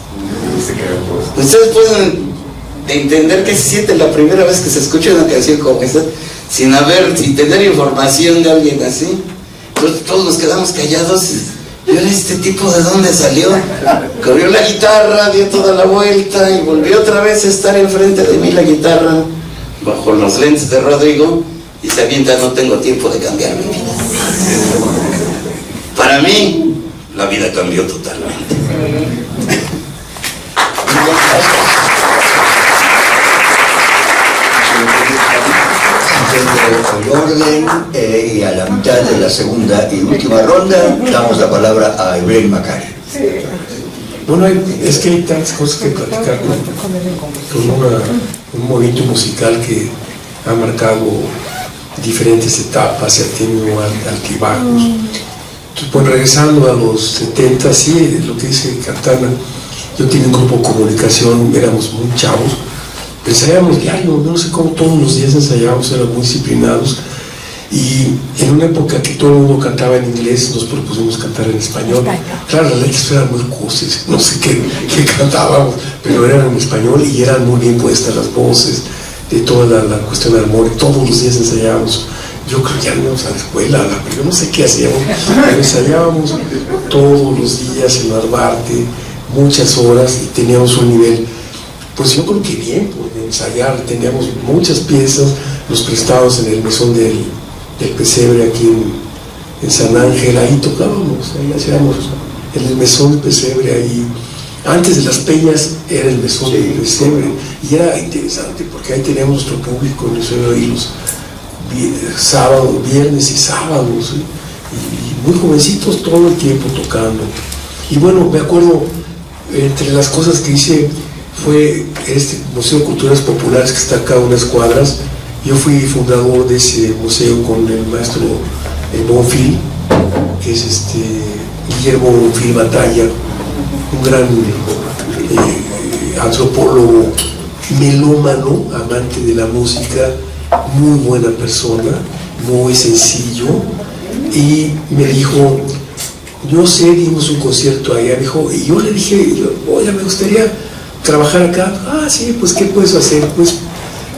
Ustedes pueden entender qué se siente la primera vez que se escucha una canción como esa, sin tener información de alguien así. Entonces todos nos quedamos callados y ¿y este tipo de dónde salió? Corrió la guitarra, dio toda la vuelta y volvió otra vez a estar enfrente de mí la guitarra, bajo los lentes de Rodrigo, y se avienta: no tengo tiempo de cambiar mi vida. Para mí, la vida cambió totalmente. El orden y a la mitad de la segunda y última ronda damos la palabra a Ibrahim Macari. Bueno, es que hay tantas cosas que platicar con un movimiento musical que ha marcado diferentes etapas y ha tenido altibajos. Entonces, pues regresando a los 70, sí, lo que dice Cantana, yo tenía un grupo de comunicación, éramos muy chavos, ensayábamos diario, no sé cómo todos los días ensayábamos, éramos muy disciplinados, y en una época que todo el mundo cantaba en inglés, nos propusimos cantar en español. Claro, las letras eran muy cursis, no sé qué cantábamos, pero eran en español y eran muy bien puestas las voces, de toda la cuestión del amor, y todos los días ensayábamos. Yo creo que ya no íbamos a la escuela, yo no sé qué hacíamos, pero ensayábamos todos los días en Narvarte, muchas horas, y teníamos un nivel, pues yo creo que bien, por ensayar. Teníamos muchas piezas, los prestados en el mesón del Pesebre aquí en San Ángel, ahí tocábamos, ahí hacíamos en el mesón del Pesebre, ahí antes de las peñas era el mesón del Pesebre, y era interesante porque ahí teníamos nuestro público, en el suelo de los sábados, viernes y sábados, y muy jovencitos todo el tiempo tocando. Y bueno, me acuerdo, entre las cosas que hice fue este Museo de Culturas Populares que está acá a unas cuadras. Yo fui fundador de ese museo con el maestro Bonfil, que es Guillermo Bonfil Batalla, un gran antropólogo, melómano, amante de la música, muy buena persona, muy sencillo, y me dijo, yo sé, dimos un concierto allá, dijo, y yo le dije, oye, me gustaría trabajar acá. Ah, sí, pues ¿qué puedes hacer? Pues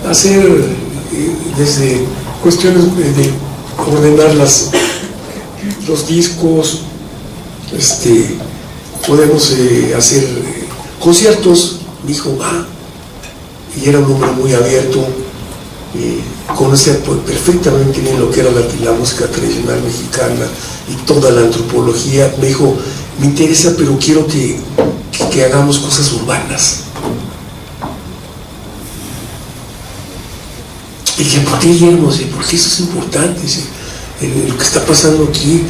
hacer desde cuestiones de ordenar los discos, podemos hacer conciertos. Dijo, y era un hombre muy abierto, conocía perfectamente bien lo que era la música tradicional mexicana y toda la antropología. Me dijo, me interesa, pero quiero que hagamos cosas urbanas. Y dije, ¿por qué, Guillermo? Porque eso es importante. Lo que está pasando aquí,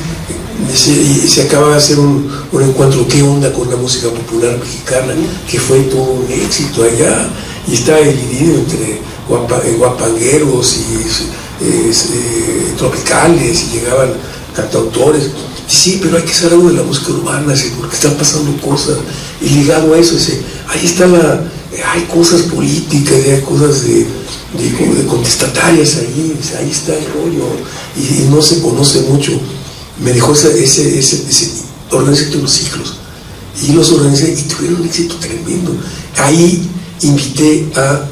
se acaba de hacer un encuentro, ¿qué onda con la música popular mexicana? Que fue todo un éxito allá, y está dividido entre guapangueros y tropicales, y llegaban cantautores. Sí, pero hay que hacer algo de la música urbana, porque están pasando cosas, y ligado a eso, ahí está hay cosas políticas, hay cosas de contestatarias ahí está el rollo, y no se conoce mucho. Me dejó organizé los ciclos, y los organicé, y tuvieron un éxito tremendo. Ahí invité a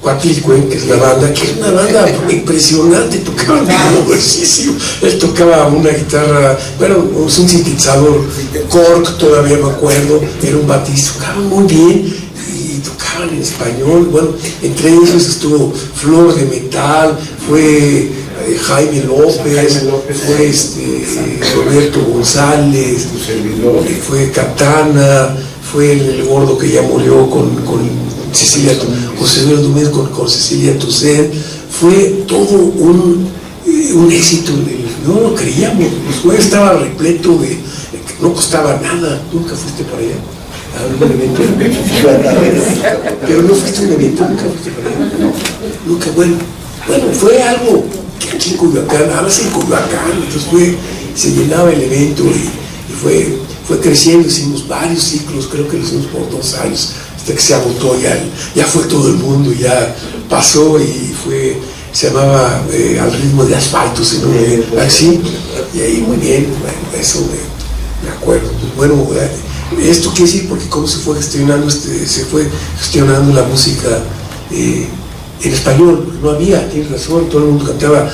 Coatlicue, que es la banda, que es una banda impresionante, tocaban muchísimo. Él tocaba una guitarra, bueno, un sintetizador, Korg, todavía me acuerdo, era un batista, tocaban muy bien y tocaban en español. Bueno, entre ellos estuvo Flor de Metal, fue Jaime López, fue Roberto González, fue Katana, fue el gordo que ya murió con Cecilia, José Luis Dumés con Cecilia Toussaint. Fue todo un éxito, no lo creíamos, el jueves estaba repleto de, no costaba nada. Nunca fuiste para allá a un evento, pero no fuiste a un evento, nunca fuiste para allá, nunca. Bueno, fue algo que aquí en Coyoacán, ahora sí en Coyoacán, entonces se llenaba el evento y fue creciendo. Hicimos varios ciclos, creo que lo hicimos por 2 años, hasta que se agotó, ya fue todo el mundo, ya pasó y se llamaba Al ritmo de asfalto, así, y ahí muy bien. Bueno, eso me acuerdo. Bueno, esto quiere decir porque cómo se fue gestionando la música en español. No había, tienes razón, todo el mundo cantaba.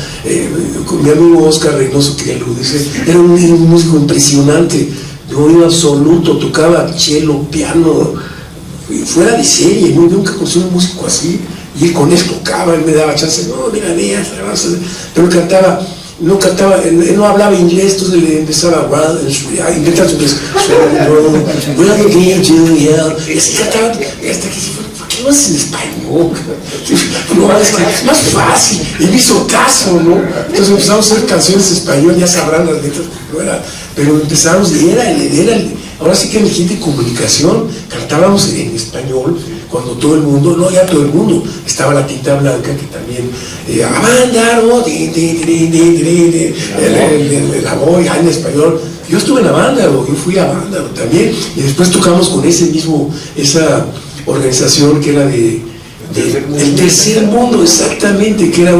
Con mi amigo Oscar Reynoso, que lo dice, era un músico impresionante, de oído absoluto, tocaba cello, piano, fuera de serie. Nunca conocí un músico así, y él con él tocaba, él me daba chance, no, mira, pero no cantaba, él no hablaba inglés, entonces le empezaba a intentar su inglés, y así cantaba, hasta que se fue. ¿Por qué no haces en español? No, es más fácil. Y me hizo caso, ¿no? Entonces empezamos a hacer canciones en español, ya sabrán las letras, pero empezamos, y ahora sí que en el gente de comunicación cantábamos en español, cuando todo el mundo, no, ya todo el mundo, estaba la Tinta Blanca, que también, Avándaro, la voy en español. Yo estuve en Avándaro, yo fui a Avándaro también, y después tocamos con esa organización que era del tercer mundo, exactamente, que era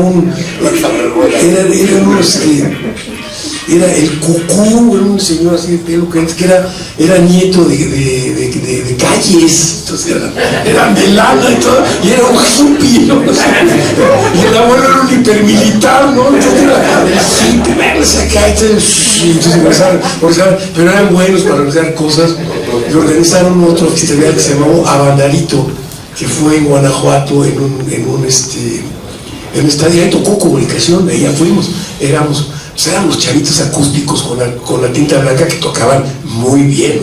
era el Cucú, era un señor así de pelo que era nieto de Calles, entonces era melana y todo, y era un hippie, ¿no? Y el abuelo era un hipermilitar, ¿no? Entonces era el hippie, pero eran buenos para organizar cosas, y organizaron otro festival que se llamó Abandarito, que fue en Guanajuato, en un estadio. Ahí tocó Comunicación, ahí ya fuimos, éramos chavitos acústicos con la Tinta Blanca que tocaban muy bien,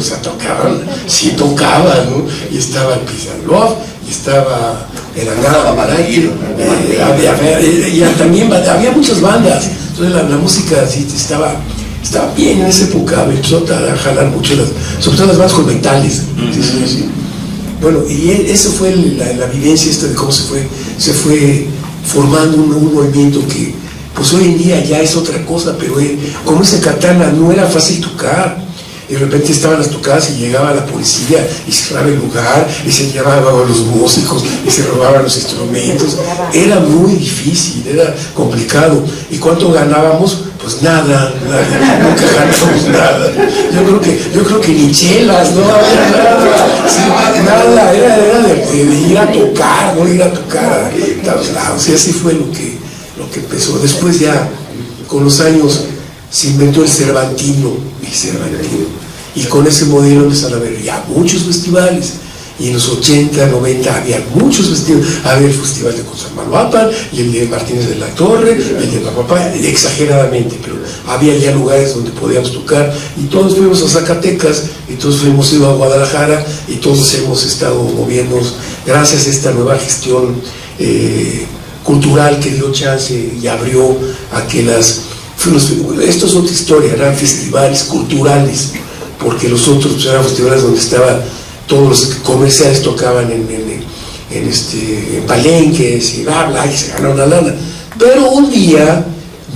sí tocaban, ¿no? Y estaba el Pizarro, y estaba el Anara Baray, y también había muchas bandas. Entonces la música sí estaba bien en esa época, me empezó a jalar mucho, sobre todo las bandas con metales. Sí. Bueno, y eso fue la vivencia de cómo se fue formando un movimiento que pues hoy en día ya es otra cosa, pero como dice Katana, no era fácil tocar. De repente estaban las tocadas y llegaba la policía y cerraba el lugar y se llevaban a los músicos y se robaban los instrumentos. Era muy difícil, era complicado. ¿Y cuánto ganábamos? Pues nada, nunca ganamos nada. Yo creo que ni chelas, no había nada. Sí, nada, era de ir a tocar, no ir a tocar a todos lados. Y así fue lo que empezó. Después ya, con los años, se inventó el Cervantino, y con ese modelo empezaron a haber ya muchos festivales, y en los 80, 90 había muchos festivales. Había el festival de Consamaloapan, y el de Martínez de la Torre, y el de Papapá, exageradamente, pero había ya lugares donde podíamos tocar, y todos fuimos a Zacatecas, y todos hemos ido a Guadalajara, y todos hemos estado moviéndonos gracias a esta nueva gestión cultural que dio chance y abrió a que esto es otra historia, eran festivales culturales, porque los otros eran festivales donde estaban todos los comerciales, tocaban en palenques y bla bla, y se ganó una lana. Pero un día,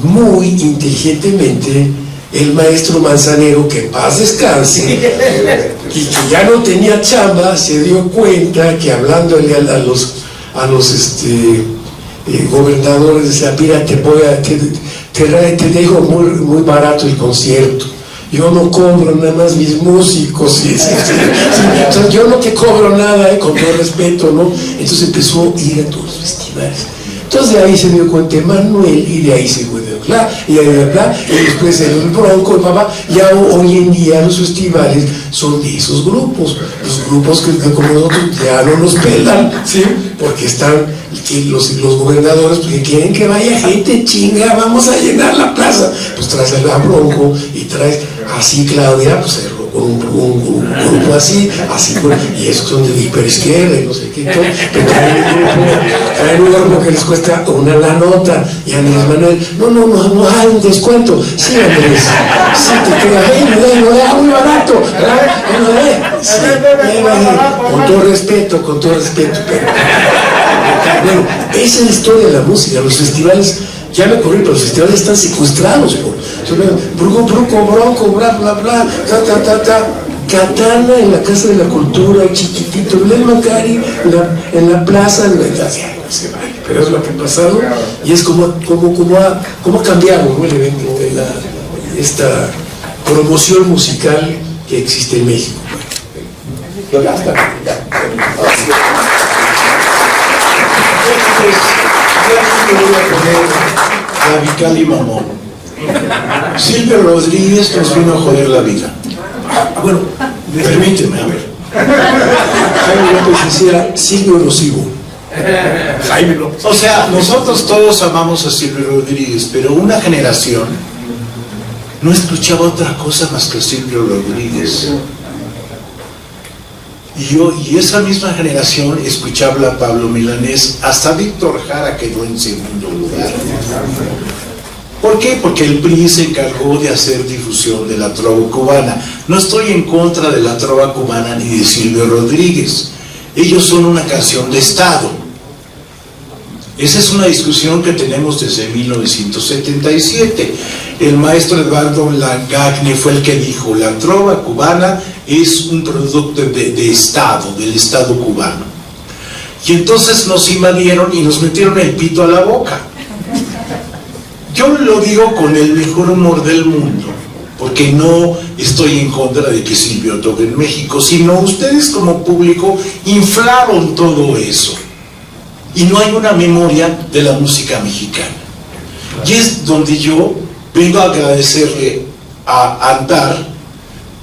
muy inteligentemente, el maestro Manzanero, que en paz descanse, y que ya no tenía chamba, se dio cuenta que hablándole a los gobernadores, decía: mira, te dejo muy barato el concierto. yo no cobro, nada más mis músicos, sí. O sea, yo no te cobro nada, con todo respeto, ¿no? Entonces empezó a ir a todos los festivales. Entonces de ahí se dio cuenta Manuel, y de ahí se fue de bla, y después el Bronco, el papá. Ya hoy en día los festivales son de esos grupos, los grupos que como nosotros ya no nos pelan, ¿sí? Porque están los gobernadores, porque quieren que vaya gente, chinga, vamos a llenar la plaza. Pues traes a Bronco y traes así Claudia, pues un grupo así, y esos son de hiperizquierda y no sé qué, todo, pero traen un grupo que les cuesta una la nota, y Andrés Manuel, no hay un descuento, sí Andrés, sí te queda, no da muy barato, ¿verdad? Con todo respeto, pero bueno, esa es la historia de la música. Los festivales, ya me corrí, pero los festivales están secuestrados por Bronco, bla, Katana en la Casa de la Cultura, chiquitito, Belén Macari en la plaza, pero es lo que ha pasado, y es como ha cambiado, ¿no? El evento de esta promoción musical que existe en México. Radical y mamón. Silvio Rodríguez nos vino a joder la vida. Bueno, permíteme, a ver. Jaime López decía, Silvio lo sigo. Jaime López. O sea, nosotros todos amamos a Silvio Rodríguez, pero una generación no escuchaba otra cosa más que Silvio Rodríguez. Y esa misma generación escuchaba a Pablo Milanés, hasta Víctor Jara quedó en segundo lugar. ¿Por qué? Porque el PRI se encargó de hacer difusión de la trova cubana. No estoy en contra de la trova cubana ni de Silvio Rodríguez. Ellos son una canción de Estado. Esa es una discusión que tenemos desde 1977. El maestro Eduardo Langagne fue el que dijo, la trova cubana es un producto de Estado, del Estado cubano. Y entonces nos invadieron y nos metieron el pito a la boca. Yo lo digo con el mejor humor del mundo, porque no estoy en contra de que Silvio toque en México, sino ustedes como público inflaron todo eso. Y no hay una memoria de la música mexicana. Y es donde yo vengo a agradecerle a Andar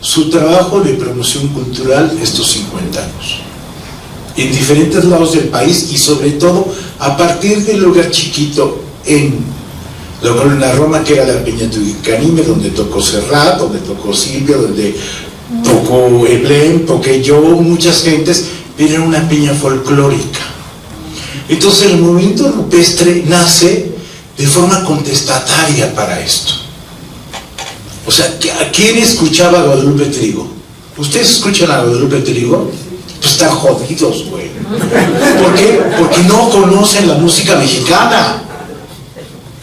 su trabajo de promoción cultural estos 50 años. En diferentes lados del país y sobre todo a partir del lugar chiquito en la colonia Roma, que era la Peña Tuicanime, donde tocó Serrat, donde tocó Silvio, donde tocó Eblem, toqué yo, muchas gentes, pero era una peña folclórica. Entonces el movimiento rupestre nace de forma contestataria para esto. O sea, ¿a quién escuchaba a Guadalupe Trigo? ¿Ustedes escuchan a Guadalupe Trigo? Pues están jodidos, güey. ¿Por qué? Porque no conocen la música mexicana.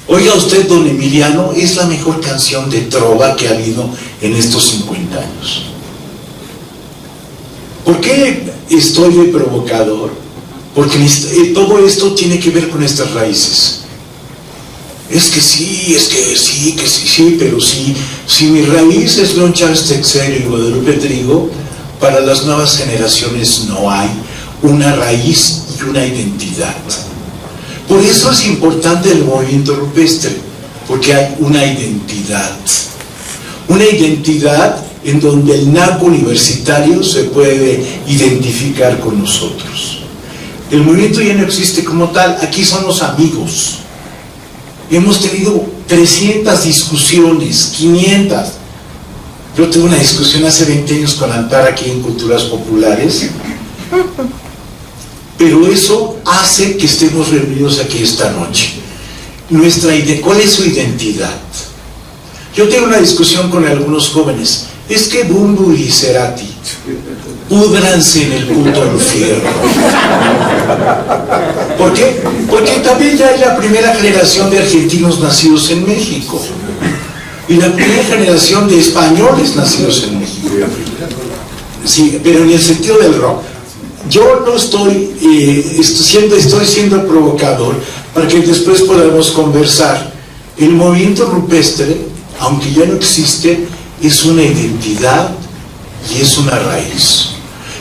Oiga usted, don Emiliano, es la mejor canción de trova que ha habido en estos 50 años. ¿Por qué estoy de provocador? Porque todo esto tiene que ver con nuestras raíces. Es que sí, pero si mi raíz es León Chávez Texeiro y Guadalupe Trigo, para las nuevas generaciones no hay una raíz y una identidad. Por eso es importante el movimiento rupestre, porque hay una identidad en donde el naco universitario se puede identificar con nosotros. El movimiento ya no existe como tal, aquí somos amigos. Hemos tenido 300 discusiones, 500. Yo tuve una discusión hace 20 años con Antar aquí en Culturas Populares, pero eso hace que estemos reunidos aquí esta noche. ¿Cuál es su identidad? Yo tengo una discusión con algunos jóvenes. Es que Bumbu y Cerati, púdranse en el puto infierno. ¿Por qué? Porque también ya hay la primera generación de argentinos nacidos en México y la primera generación de españoles nacidos en México. Sí, pero en el sentido del rock. Yo no estoy siendo provocador para que después podamos conversar. El movimiento rupestre, aunque ya no existe, es una identidad y es una raíz.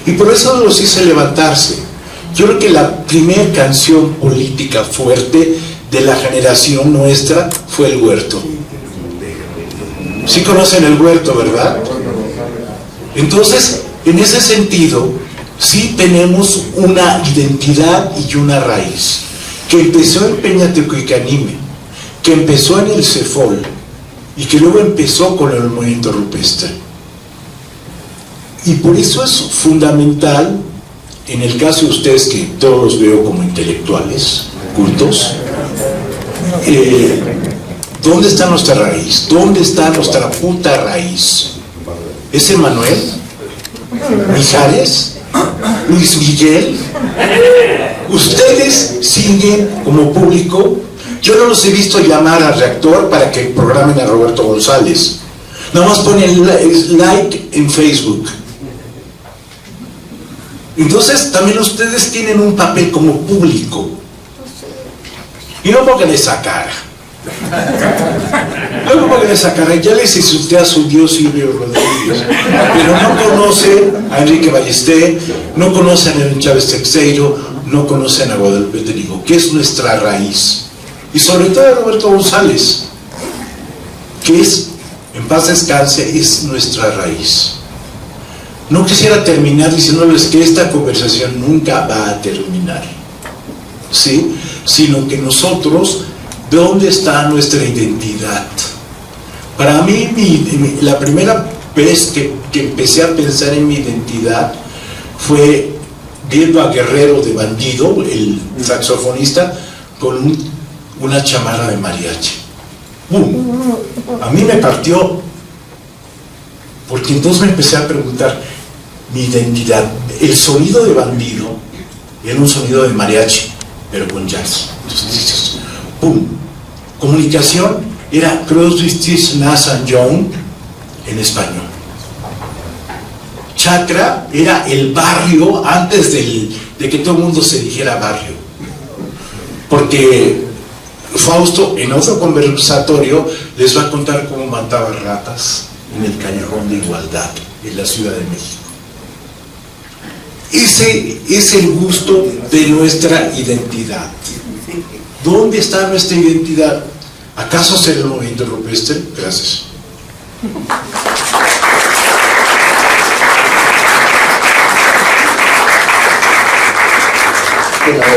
Y por eso los hice levantarse. Yo creo que la primera canción política fuerte de la generación nuestra fue El Huerto. Sí conocen El Huerto, ¿verdad? Entonces, en ese sentido, sí tenemos una identidad y una raíz, que empezó en Peña Tecuicanime, que empezó en el CEFOL, y que luego empezó con el movimiento rupestre. Y por eso es fundamental, en el caso de ustedes, que todos los veo como intelectuales, cultos, ¿dónde está nuestra raíz? ¿Dónde está nuestra puta raíz? ¿Es Emmanuel? ¿Mijares? ¿Luis Miguel? Ustedes siguen como público. Yo no los he visto llamar al reactor para que programen a Roberto González. Nada más ponen like en Facebook. Entonces también ustedes tienen un papel como público. Y no pongan esa cara. No pongan esa cara. Ya les insulté a su Dios Silvio Rodríguez, pero no conocen a Enrique Ballester, no conocen a Chávez Teixeiro, no conocen a Guadalupe Tenigo, que es nuestra raíz. Y sobre todo a Roberto González, que es, en paz descanse, es nuestra raíz. No quisiera terminar diciéndoles que esta conversación nunca va a terminar, ¿sí? Sino que nosotros, ¿dónde está nuestra identidad? Para mí, la primera vez que empecé a pensar en mi identidad fue viendo a Guerrero de Bandido, el saxofonista, con una chamarra de mariachi. ¡Bum! A mí me partió, porque entonces me empecé a preguntar mi identidad. El sonido de Bandido era un sonido de mariachi, pero con jazz. Entonces dices, ¡pum! Comunicación era Crosby, Stills, Nash & Young en español. Chakra era el barrio antes de que todo el mundo se dijera barrio. Porque Fausto, en otro conversatorio, les va a contar cómo mataba ratas en el Callejón de Igualdad, en la Ciudad de México. Ese es el gusto de nuestra identidad. ¿Dónde está nuestra identidad? ¿Acaso ser el movimiento rupestre? Gracias.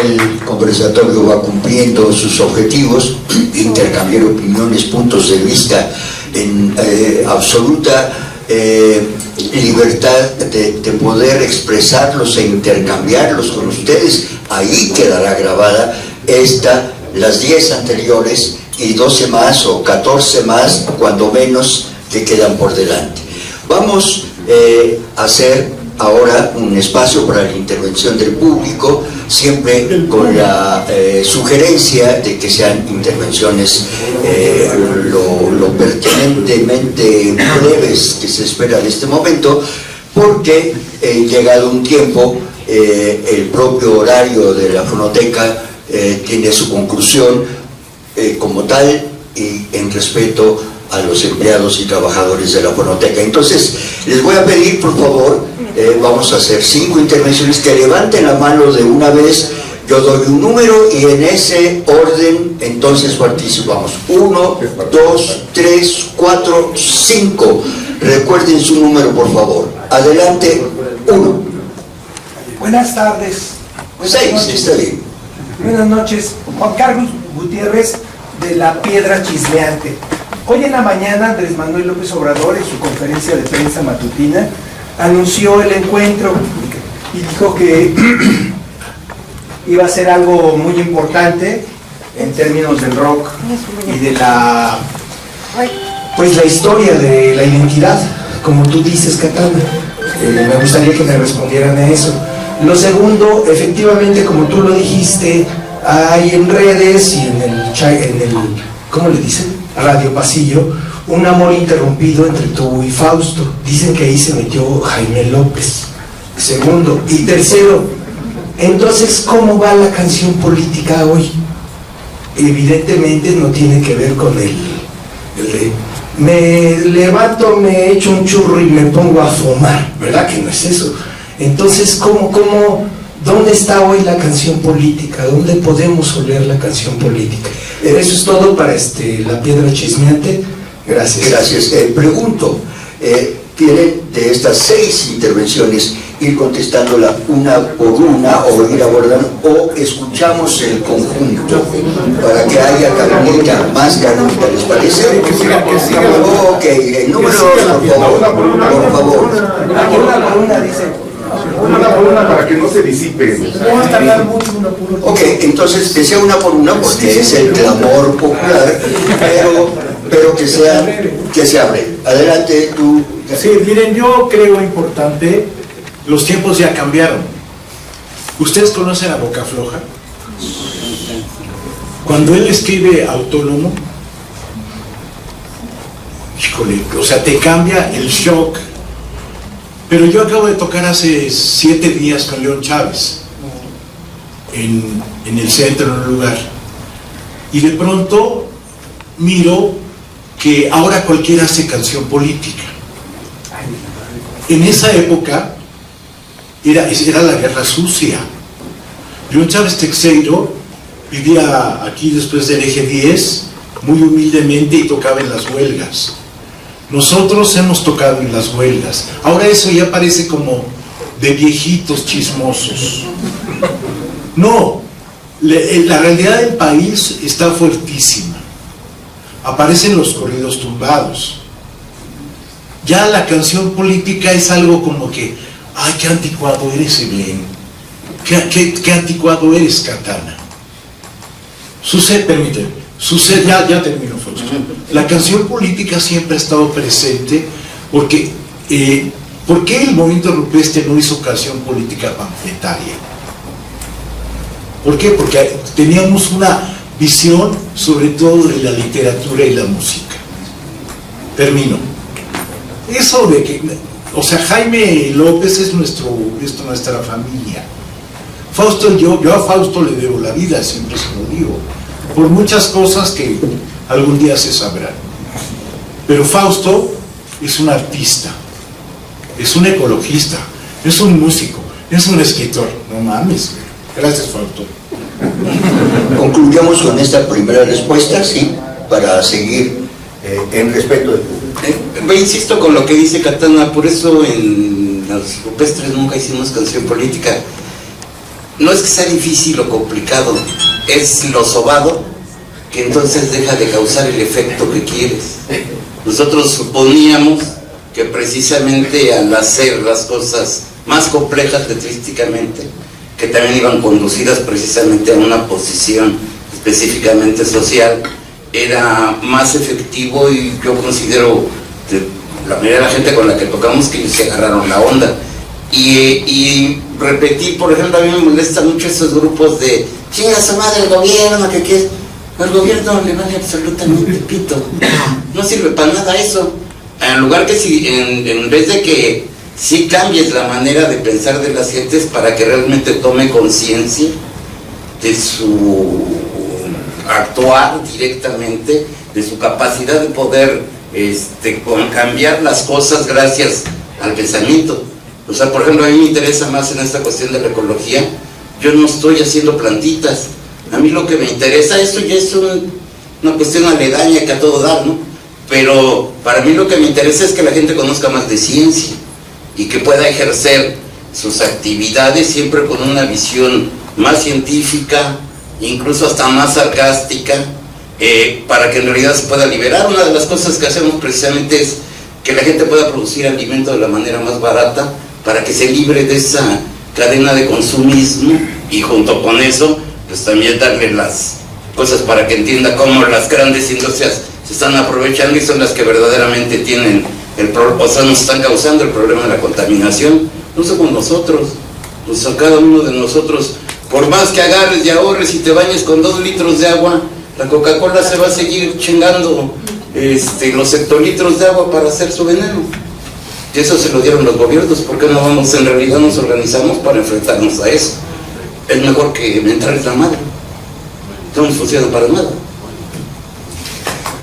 El conversatorio va cumpliendo sus objetivos, intercambiar opiniones, puntos de vista en absoluta libertad de poder expresarlos e intercambiarlos con ustedes. Ahí quedará grabada las 10 anteriores y 12 más o 14 más, cuando menos, que quedan por delante. Vamos a hacer ahora un espacio para la intervención del público, siempre con la sugerencia de que sean intervenciones lo pertinentemente breves que se espera de este momento, porque llegado un tiempo, el propio horario de la fonoteca tiene su conclusión como tal, y en respeto a los empleados y trabajadores de la fonoteca. Entonces, les voy a pedir, por favor, vamos a hacer 5 intervenciones, que levanten la mano de una vez. Yo doy un número y en ese orden entonces participamos. 1, 2, 3, 4, 5. Recuerden su número, por favor. Adelante. 1. Buenas tardes. 6, está bien. Buenas noches. Juan Carlos Gutiérrez, de La Piedra Chismeante. Hoy en la mañana, Andrés Manuel López Obrador, en su conferencia de prensa matutina, anunció el encuentro y dijo que iba a ser algo muy importante en términos del rock y de la historia de la identidad, como tú dices, Katana. Me gustaría que me respondieran a eso. Lo segundo, efectivamente, como tú lo dijiste, hay en redes y en el ¿cómo le dicen? Radio Pasillo, un amor interrumpido entre tú y Fausto. Dicen que ahí se metió Jaime López. Segundo. Y tercero, entonces, ¿cómo va la canción política hoy? Evidentemente no tiene que ver con me levanto, me echo un churro y me pongo a fumar, ¿verdad que no es eso? Entonces, ¿dónde está hoy la canción política? ¿Dónde podemos oler la canción política? Eso es todo para la piedra chismeante. Gracias. Gracias. Pregunto, ¿quieren de estas 6 intervenciones ir contestándola una por una o ir abordando, o escuchamos el conjunto para que haya carnita, más carnita, ¿les parece? Que siga. Ok, número 2, por favor. Aquí una por una, dice. Una por una para que no se disipe. Vamos a tardar mucho una por una. Ok, entonces que sea una por una porque es el clamor popular, pero que sea breve. Adelante tú. Sí, miren, yo creo importante, los tiempos ya cambiaron. ¿Ustedes conocen a Boca Floja? Cuando él escribe Autónomo, híjole, o sea, te cambia el shock. Pero yo acabo de tocar hace 7 días con León Chávez, en el centro, en un lugar, y de pronto miro que ahora cualquiera hace canción política. En esa época era la guerra sucia. León Chávez Teixeiro vivía aquí después del eje 10, muy humildemente, y tocaba en las huelgas. Nosotros hemos tocado en las huelgas. Ahora eso ya parece como de viejitos chismosos. No, la realidad del país está fuertísima. Aparecen los corridos tumbados. Ya la canción política es algo como que, ay, qué anticuado eres, Evelyn. Qué anticuado eres, Katana. Permíteme. Ya termino, Fausto. La canción política siempre ha estado presente porque ¿por qué el movimiento rupestre no hizo canción política panfletaria? ¿Por qué? Porque teníamos una visión sobre todo de la literatura y la música. Termino. Eso de que, o sea, Jaime López es nuestra familia. Fausto y yo a Fausto le debo la vida, siempre se lo digo, por muchas cosas que algún día se sabrán. Pero Fausto es un artista, es un ecologista, es un músico, es un escritor. No mames. Gracias, Fausto. Concluyamos con esta primera respuesta, sí, para seguir en respeto del público. Insisto con lo que dice Katana, por eso en los rupestres nunca hicimos canción política. No es que sea difícil o complicado, es lo sobado que entonces deja de causar el efecto que quieres. Nosotros suponíamos que precisamente al hacer las cosas más complejas letrísticamente, que también iban conducidas precisamente a una posición específicamente social, era más efectivo, y yo considero que la mayoría de la gente con la que tocamos que se agarraron la onda. Y repetí, por ejemplo, a mí me molestan mucho esos grupos de chinga su madre el gobierno, que al gobierno le vale absolutamente pito, no sirve para nada eso. En lugar que si en vez de que sí cambies la manera de pensar de las gentes para que realmente tome conciencia de su actuar directamente, de su capacidad de poder cambiar las cosas gracias al pensamiento. O sea, por ejemplo, a mí me interesa más en esta cuestión de la ecología. Yo no estoy haciendo plantitas. A mí lo que me interesa, esto ya es una cuestión aledaña que a todo dar, ¿no? Pero para mí lo que me interesa es que la gente conozca más de ciencia y que pueda ejercer sus actividades siempre con una visión más científica, incluso hasta más sarcástica, para que en realidad se pueda liberar. Una de las cosas que hacemos precisamente es que la gente pueda producir alimento de la manera más barata, para que se libre de esa cadena de consumismo, y junto con eso pues también darle las cosas para que entienda cómo las grandes industrias se están aprovechando y son las que verdaderamente tienen el problema, o sea, nos están causando el problema de la contaminación. No somos nosotros, pues a cada uno de nosotros, por más que agarres y ahorres y te bañes con 2 litros de agua, la Coca-Cola se va a seguir chingando los hectolitros de agua para hacer su veneno. Y eso se lo dieron los gobiernos. ¿Por qué no vamos, en realidad nos organizamos para enfrentarnos a eso? Es mejor que mentarles la madre. No nos funciona para nada.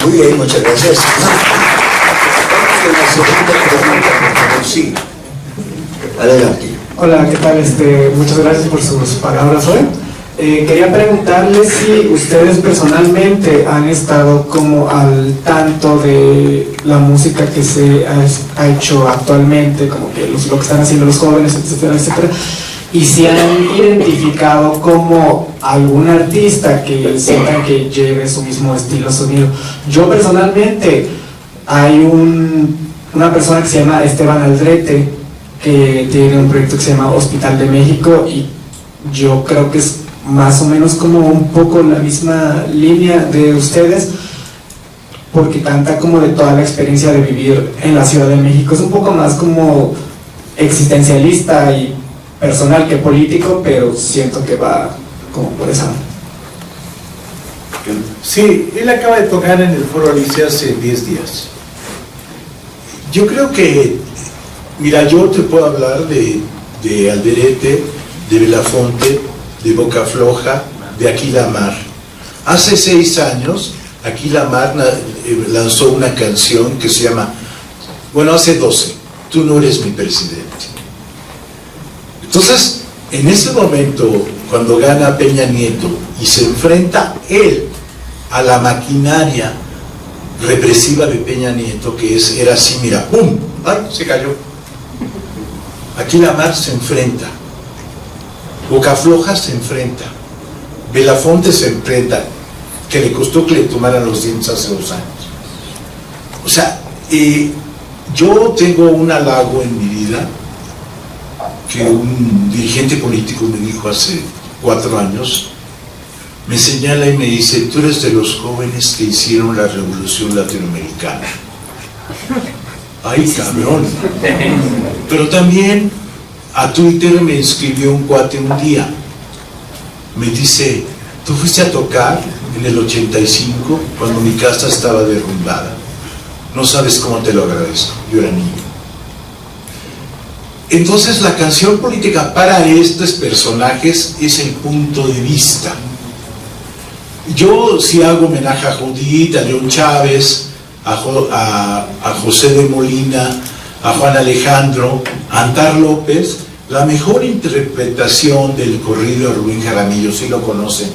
Muy bien, muchas gracias. con la segunda pregunta, por favor. Sí. Adelante. Hola, ¿qué tal? Muchas gracias por sus palabras hoy. Quería preguntarle si ustedes personalmente han estado como al tanto de la música que se ha hecho actualmente, como que lo que están haciendo los jóvenes, etcétera, etcétera, y si han identificado como algún artista que sientan que lleve su mismo estilo sonido. Yo personalmente, hay una persona que se llama Esteban Aldrete, que tiene un proyecto que se llama Hospital de México, y yo creo que es más o menos como un poco la misma línea de ustedes, porque canta como de toda la experiencia de vivir en la Ciudad de México. Es un poco más como existencialista y personal que político, pero siento que va como por esa. Sí, él acaba de tocar en el Foro Alicia hace 10 días. Yo creo que, mira, yo te puedo hablar de Alderete, de Belafonte, de Boca Floja, de Aquila Mar. Hace 6 años, Aquila Mar lanzó una canción que se llama, bueno, hace 12, Tú no eres mi presidente. Entonces, en ese momento, cuando gana Peña Nieto y se enfrenta él a la maquinaria represiva de Peña Nieto, que era así, mira, ¡pum! ¡Ay! Se cayó. Aquila Mar se enfrenta. Boca Floja se enfrenta, Belafonte se enfrenta, que le costó que le tomaran los dientes hace 2 años. O sea, yo tengo un halago en mi vida que un dirigente político me dijo hace 4 años, me señala y me dice, tú eres de los jóvenes que hicieron la revolución latinoamericana. Ay, cabrón. Pero también a Twitter me escribió un cuate un día, me dice, tú fuiste a tocar en el 85 cuando mi casa estaba derrumbada, no sabes cómo te lo agradezco, yo era niño. Entonces la canción política para estos personajes es el punto de vista. Yo sí hago homenaje a Judith, a León Chávez, a José de Molina, a Juan Alejandro, a Antar López. La mejor interpretación del corrido de Rubén Jaramillo, si lo conocen,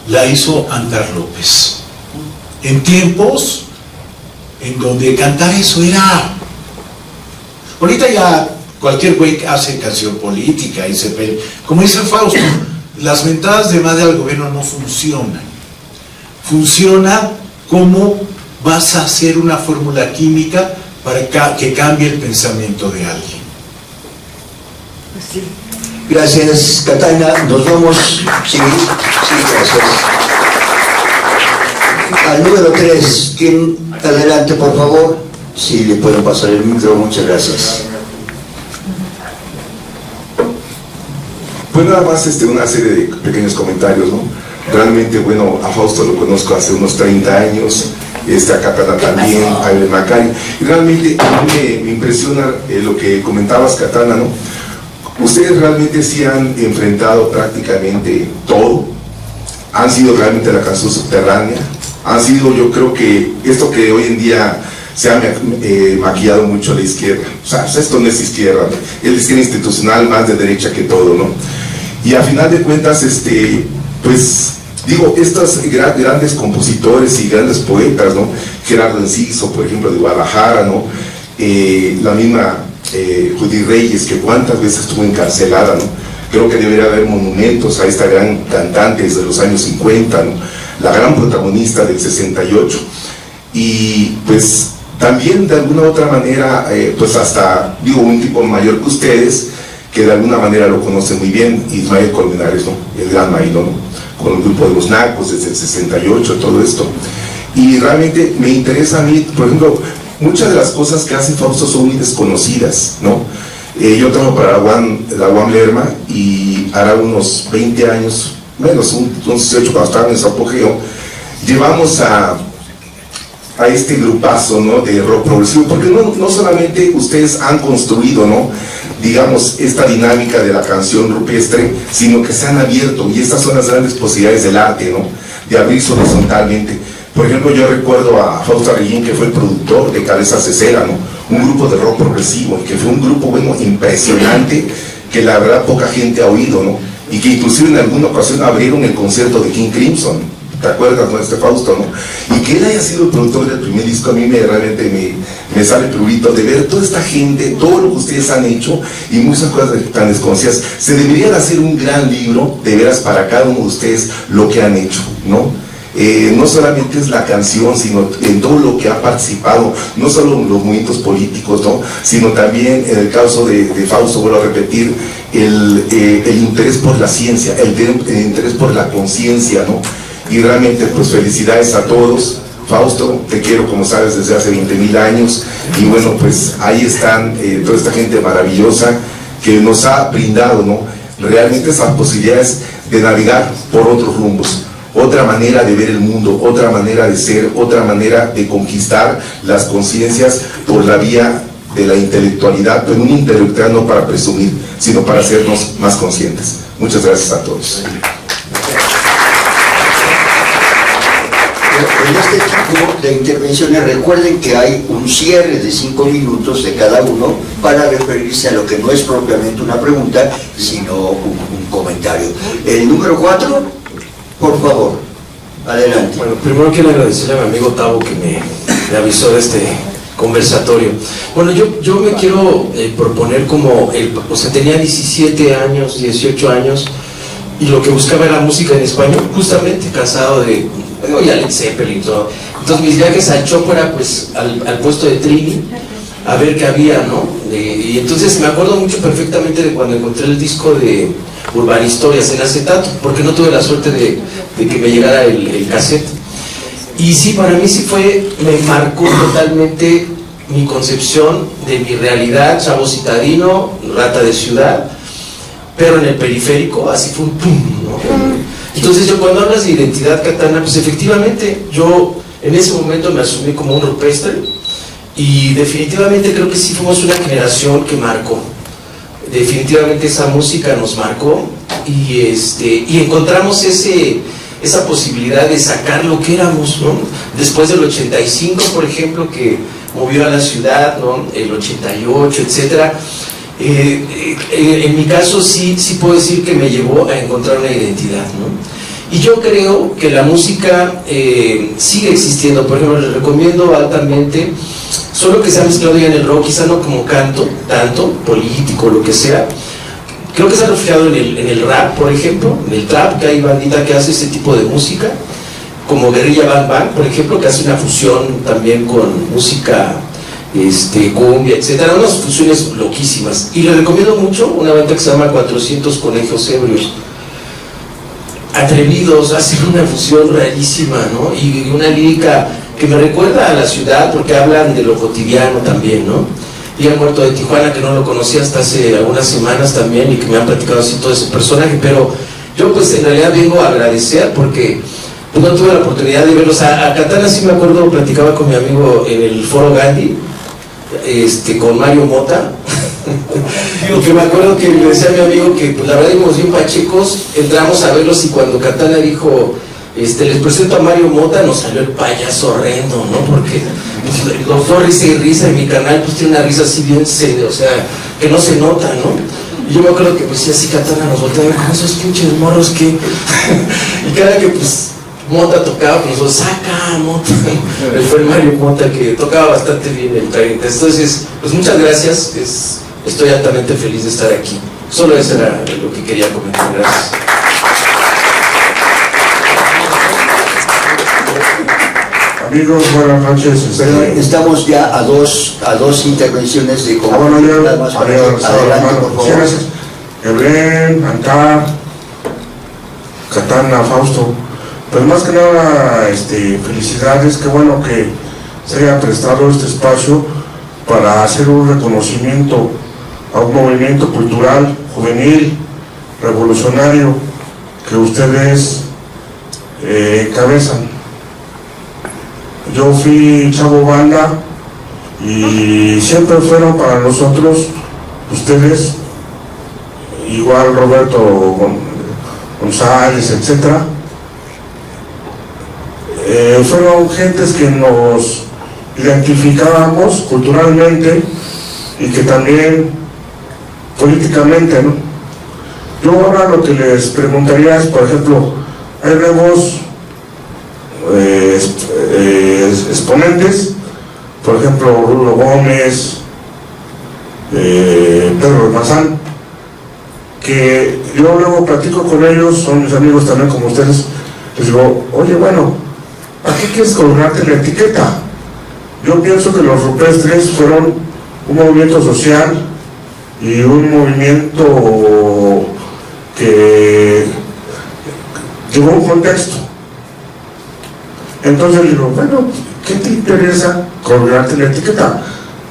la hizo Antar López. En tiempos en donde cantar eso era... Ahorita ya cualquier güey hace canción política y se pelea. Como dice Fausto, las mentadas de madre al gobierno no funcionan. Funciona como vas a hacer una fórmula química para que cambie el pensamiento de alguien. Gracias, Catana. Nos vamos. Sí, gracias. Al número 3, ¿quién? Adelante, por favor. Sí, le puedo pasar el micro, muchas gracias. Pues nada más una serie de pequeños comentarios, ¿no? Realmente, bueno, a Fausto lo conozco hace unos 30 años, a Catana también, a Evelyn Macari, y realmente a mí me impresiona lo que comentabas, Catana, ¿no? Ustedes realmente sí han enfrentado prácticamente todo, han sido realmente la canción subterránea, han sido, yo creo que esto que hoy en día se ha maquillado mucho a la izquierda, o sea, esto no es izquierda, ¿no? Es la izquierda institucional más de derecha que todo, ¿no? Y a final de cuentas, pues, digo, estos grandes compositores y grandes poetas, ¿no? Gerardo Enciso, por ejemplo, de Guadalajara, ¿no? La misma Judith Reyes, que cuántas veces estuvo encarcelada, ¿no? Creo que debería haber monumentos a esta gran cantante desde los años 50, ¿no? La gran protagonista del 68. Y pues también de alguna u otra manera, pues hasta, digo, un tipo mayor que ustedes, que de alguna manera lo conoce muy bien, Ismael Colmenares, ¿no? El gran Maíno, ¿no? Con el grupo de los Nacos desde el 68, todo esto. Y realmente me interesa a mí, por ejemplo, muchas de las cosas que hace Fausto son muy desconocidas, ¿no? Yo trabajo para la UAM Lerma y hará unos 20 años, menos, unos 18 cuando estaba en su apogeo, llevamos a este grupazo, ¿no? De rock progresivo, porque no solamente ustedes han construido, ¿no? Digamos, esta dinámica de la canción rupestre, sino que se han abierto, y estas son las grandes posibilidades del arte, ¿no? De abrirse horizontalmente. Por ejemplo, yo recuerdo a Fausto Arellín, que fue el productor de Cabezas de Cera, ¿no? Un grupo de rock progresivo, que fue un grupo, bueno, impresionante, que la verdad poca gente ha oído, ¿no? Y que inclusive en alguna ocasión abrieron el concierto de King Crimson, ¿te acuerdas, no? Fausto, ¿no? Y que él haya sido el productor del primer disco, a mí realmente me sale prurito de ver toda esta gente, todo lo que ustedes han hecho y muchas cosas tan desconocidas. Se debería de hacer un gran libro, de veras, para cada uno de ustedes, lo que han hecho, ¿no? No solamente es la canción, sino en todo lo que ha participado, no solo en los movimientos políticos, ¿no? Sino también en el caso de Fausto, vuelvo a repetir, el interés por la ciencia, el interés por la conciencia, ¿no? Y realmente, pues, felicidades a todos. Fausto, te quiero, como sabes, desde hace 20,000 años, y bueno, pues ahí están toda esta gente maravillosa que nos ha brindado, ¿no? Realmente esas posibilidades de navegar por otros rumbos, otra manera de ver el mundo, otra manera de ser, otra manera de conquistar las conciencias por la vía de la intelectualidad, pero un intelectual no para presumir, sino para hacernos más conscientes. Muchas gracias a todos. En este tipo de intervenciones recuerden que hay un cierre de 5 minutos de cada uno para referirse a lo que no es propiamente una pregunta, sino un comentario. El número 4, por favor, adelante. Bueno, primero quiero agradecerle a mi amigo Tavo que me avisó de este conversatorio. Bueno, yo me quiero proponer como, o sea, tenía 17 años, 18 años, y lo que buscaba era música en español, justamente cansado de, oye, Led Zeppelin y todo. Entonces mis viajes al Chopo era pues al puesto de Trini, a ver qué había, ¿no? Y entonces me acuerdo mucho perfectamente de cuando encontré el disco de Urban Historias en acetato, porque no tuve la suerte de que me llegara el cassette. Y sí, para mí sí me marcó totalmente mi concepción de mi realidad, chavo citadino, rata de ciudad, pero en el periférico, así fue un pum, ¿no? Entonces yo, cuando hablas de identidad katana, pues efectivamente yo en ese momento me asumí como un rupestre, y definitivamente creo que sí fuimos una generación que marcó. Definitivamente esa música nos marcó, y encontramos esa posibilidad de sacar lo que éramos, ¿no? Después del 85, por ejemplo, que movió a la ciudad, ¿no? El 88, etcétera. En mi caso sí puedo decir que me llevó a encontrar una identidad, ¿no? Y yo creo que la música sigue existiendo. Por ejemplo, les recomiendo altamente, solo que se ha mezclado ya en el rock, quizá no como canto, tanto, político, lo que sea. Creo que se ha refugiado en el rap, por ejemplo, en el trap, que hay bandita que hace ese tipo de música, como Guerrilla Bang Bang, por ejemplo, que hace una fusión también con música cumbia, etcétera, unas fusiones loquísimas. Y les recomiendo mucho una banda que se llama 400 Conejos Ebrios. Atrevidos, hacen una fusión rarísima, ¿no? Y una lírica que me recuerda a la ciudad, porque hablan de lo cotidiano también, ¿no? Día Muerto de Tijuana, que no lo conocía hasta hace algunas semanas también, y que me han platicado así todo ese personaje, pero yo pues en realidad vengo a agradecer porque pues, no tuve la oportunidad de verlos. A Katana sí me acuerdo, platicaba con mi amigo en el Foro Gandhi, con Mario Mota, que me acuerdo que le decía a mi amigo que pues, la verdad íbamos bien pachecos, entramos a verlos, y cuando Katana dijo les presento a Mario Mota, nos salió el payaso horrendo, ¿no? Porque los dos risa y risa, en mi canal pues tiene una risa así bien seria, o sea, que no se nota, ¿no? Y yo me acuerdo que pues sí, así Katana nos volteaba con esos pinches morros que y cada que pues Mota tocaba, pues nosotros, saca Mota. Fue el Mario Mota que tocaba bastante bien el 30. Entonces, pues muchas gracias, estoy altamente feliz de estar aquí. Solo eso era lo que quería comentar, gracias. Amigos, buenas noches. Estamos ya a dos intervenciones de bueno, nada más para adelante, por favor. Gracias. Evelyn, Antar, Katana, Fausto. Pues más que nada, felicidades, qué bueno que se haya prestado este espacio para hacer un reconocimiento a un movimiento cultural, juvenil, revolucionario, que ustedes encabezan. Yo fui chavo banda y siempre fueron para nosotros, ustedes, igual Roberto González, etcétera, fueron gentes que nos identificábamos culturalmente y que también políticamente, ¿no? Yo ahora lo que les preguntaría es, por ejemplo, hay nuevos exponentes, por ejemplo, Rulo Gómez, Pedro Almazán, que yo luego platico con ellos, son mis amigos también como ustedes, les digo, oye, bueno, ¿a qué quieres colgarte la etiqueta? Yo pienso que los rupestres fueron un movimiento social y un movimiento que llevó un contexto. Entonces le digo, bueno, ¿qué te interesa colgarte la etiqueta?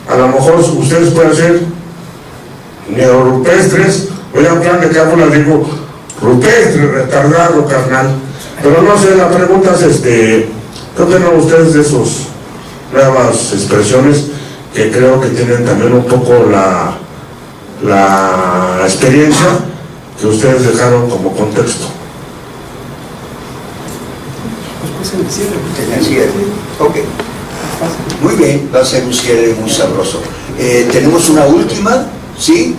A lo mejor ustedes pueden ser neorupestres, oigan, plan de cápsulas, digo, rupestre, retardado, carnal. Pero no sé, la pregunta es, ¿qué opinan ustedes de esas nuevas expresiones que creo que tienen también un poco la experiencia que ustedes dejaron como contexto? Ok. Muy bien, va a ser un cierre muy sabroso. Tenemos una última, ¿sí?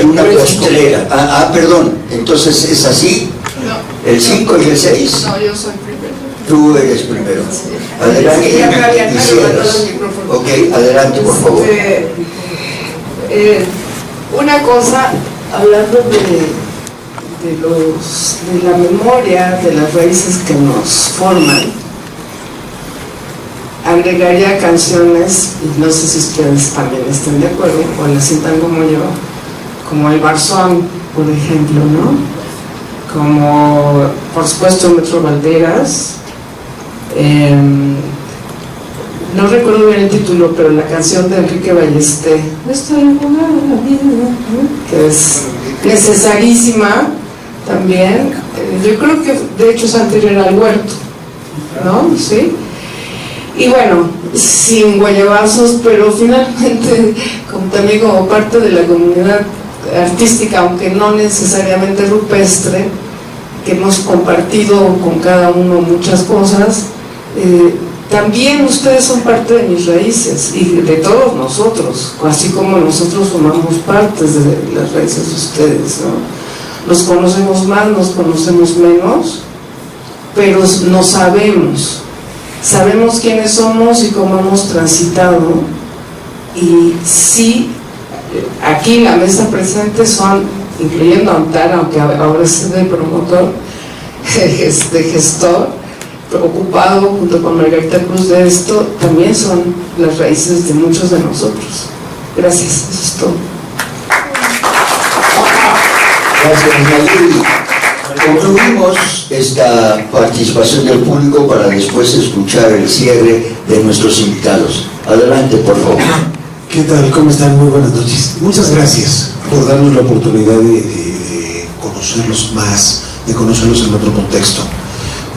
Una postrera. Perdón, entonces es así. No. ¿El 5 y el 6? No, yo soy primero. Tú eres primero. Adelante y cierras. Ok, adelante, por favor. Una cosa, hablando de la memoria, de las raíces que nos forman, agregaría canciones, y no sé si ustedes también estén de acuerdo o la sientan como yo, como el Barzón, por ejemplo, ¿no? Como, por supuesto, Metro Valderas, no recuerdo bien el título, pero la canción de Enrique Ballester, que es necesarísima también. Yo creo que de hecho es anterior al Huerto, ¿no? ¿Sí? Y bueno, sin guayabazos, pero finalmente también como parte de la comunidad artística, aunque no necesariamente rupestre, que hemos compartido con cada uno muchas cosas, también ustedes son parte de mis raíces y de todos nosotros, así como nosotros formamos partes de las raíces de ustedes, ¿no? Nos conocemos más, nos conocemos menos, pero nos sabemos quiénes somos y cómo hemos transitado. Y sí, aquí en la mesa presente son, incluyendo a Antara, aunque ahora es de promotor, de gestor, preocupado junto con Margarita Cruz de esto, también son las raíces de muchos de nosotros. Gracias, eso es todo. Gracias, Nayeli. Concluimos esta participación del público para después escuchar el cierre de nuestros invitados. Adelante, por favor. ¿Qué tal? ¿Cómo están? Muy buenas noches. Muchas gracias por darnos la oportunidad de conocerlos más, de conocerlos en otro contexto,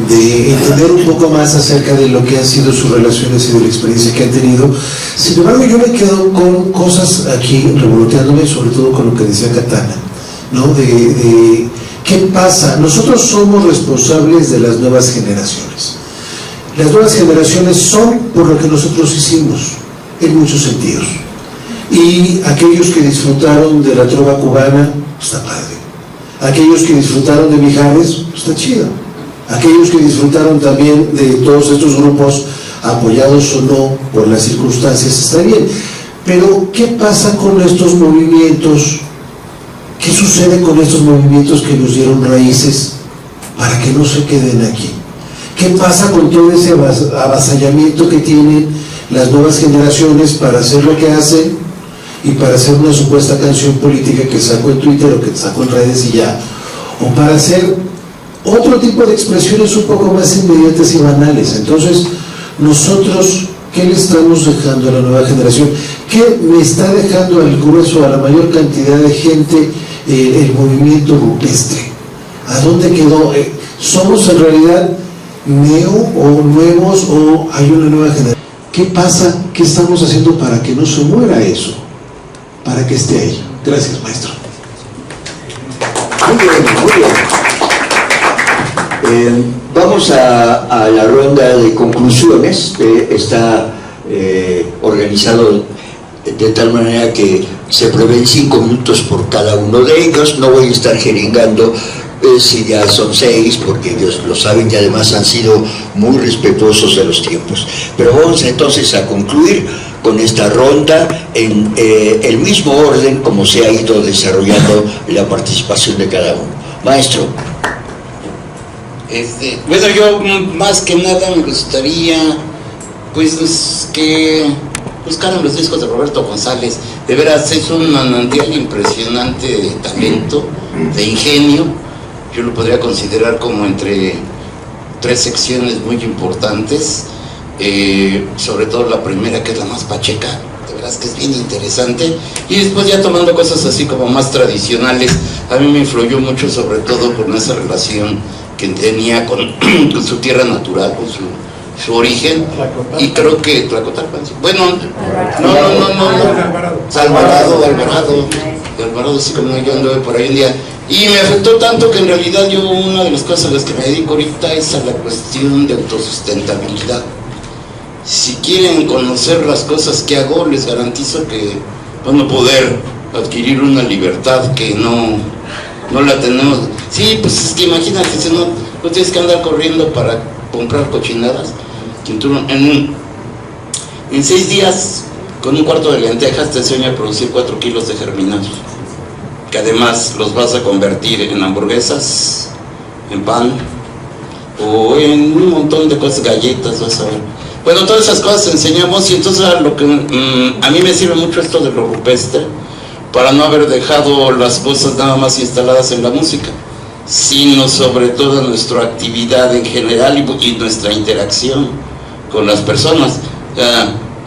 de entender un poco más acerca de lo que han sido sus relaciones y de la experiencia que han tenido. Sin embargo, yo me quedo con cosas aquí revoloteándome, sobre todo con lo que decía Katana, ¿no? De ¿qué pasa? Nosotros somos responsables de las nuevas generaciones. Las nuevas generaciones son por lo que nosotros hicimos, en muchos sentidos. Y aquellos que disfrutaron de la trova cubana, está padre. Aquellos que disfrutaron de Mijares, está chido. Aquellos que disfrutaron también de todos estos grupos, apoyados o no por las circunstancias, está bien. Pero, ¿qué pasa con estos movimientos? ¿Qué sucede con estos movimientos que nos dieron raíces para que no se queden aquí? ¿Qué pasa con todo ese avasallamiento que tienen las nuevas generaciones para hacer lo que hacen y para hacer una supuesta canción política que sacó en Twitter o que sacó en redes y ya? O para hacer otro tipo de expresiones un poco más inmediatas y banales. Entonces, nosotros, ¿qué le estamos dejando a la nueva generación? ¿Qué me está dejando al grueso, a la mayor cantidad de gente, el movimiento rupestre? ¿A dónde quedó? ¿Somos en realidad neo o nuevos o hay una nueva generación? ¿Qué pasa? ¿Qué estamos haciendo para que no se muera eso? Para que esté ahí. Gracias, maestro. Muy bien, muy bien. Vamos a la ronda de conclusiones. Está organizado de tal manera que se prevén 5 minutos por cada uno de ellos. No voy a estar jeringando si ya son 6, porque ellos lo saben y además han sido muy respetuosos de los tiempos. Pero vamos entonces a concluir con esta ronda en el mismo orden como se ha ido desarrollando la participación de cada uno. Maestro. Bueno, yo más que nada me gustaría pues que buscaran los discos de Roberto González. De veras es un manantial impresionante de talento, de ingenio. Yo lo podría considerar como entre 3 secciones muy importantes, sobre todo la primera, que es la más pacheca, de veras que es bien interesante, y después ya tomando cosas así como más tradicionales. A mí me influyó mucho, sobre todo con esa relación que tenía con su tierra natural, con su origen, y creo que Tlacotalpan, bueno, Alvarado, sí, como yo anduve por ahí un día, y me afectó tanto que en realidad yo, una de las cosas a las que me dedico ahorita es a la cuestión de autosustentabilidad. Si quieren conocer las cosas que hago, les garantizo que van a poder adquirir una libertad que no la tenemos. Sí, pues es que imagínate, si no tienes que andar corriendo para comprar cochinadas. En 6 días, con un cuarto de lentejas, te enseño a producir 4 kilos de germinados, que además los vas a convertir en hamburguesas, en pan, o en un montón de cosas, galletas, vas a ver. Bueno, todas esas cosas enseñamos, y entonces lo que a mí me sirve mucho esto de lo rupestre, para no haber dejado las cosas nada más instaladas en la música, sino sobre todo nuestra actividad en general y nuestra interacción con las personas.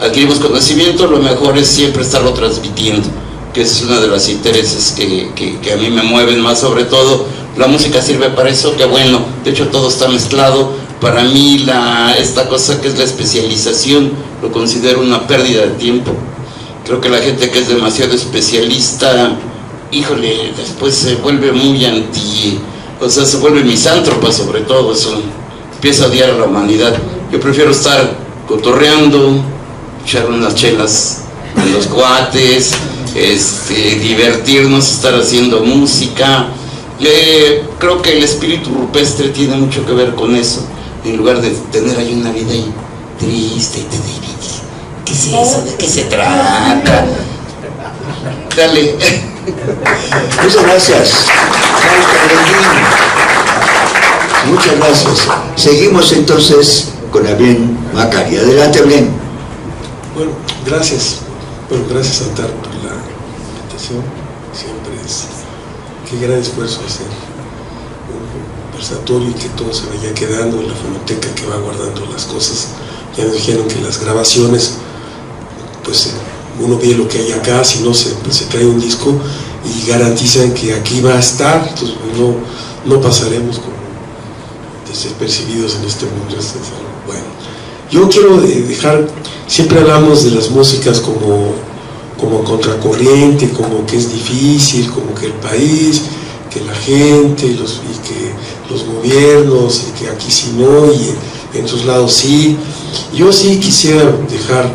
Adquirimos conocimiento, lo mejor es siempre estarlo transmitiendo, que es uno de los intereses que a mí me mueven más. Sobre todo la música sirve para eso, que bueno, de hecho todo está mezclado. Para mí esta cosa que es la especialización lo considero una pérdida de tiempo. Creo que la gente que es demasiado especialista, híjole, después se vuelve muy se vuelve misántropa, sobre todo, eso empieza a odiar a la humanidad. Yo prefiero estar cotorreando, echar unas chelas con los cuates, divertirnos, estar haciendo música. Creo que el espíritu rupestre tiene mucho que ver con eso, en lugar de tener ahí una vida ahí triste y te divides. ¿Qué es eso? ¿De qué se trata? Dale. Muchas gracias. Muchas gracias. Seguimos entonces con Abraham Macari. Adelante, Abraham. Bueno, gracias. Bueno, gracias a Tar por la invitación. Siempre qué gran esfuerzo hacer un conversatorio y que todo se vaya quedando en la fonoteca, que va guardando las cosas. Ya nos dijeron que las grabaciones, pues uno ve lo que hay acá, si no se trae un disco y garantizan que aquí va a estar, entonces no pasaremos como desapercibidos en este mundo. Bueno, yo quiero dejar, siempre hablamos de las músicas como contracorriente, como que es difícil, como que el país, que la gente, y que los gobiernos, y que aquí sí no, y en sus lados sí. Yo sí quisiera dejar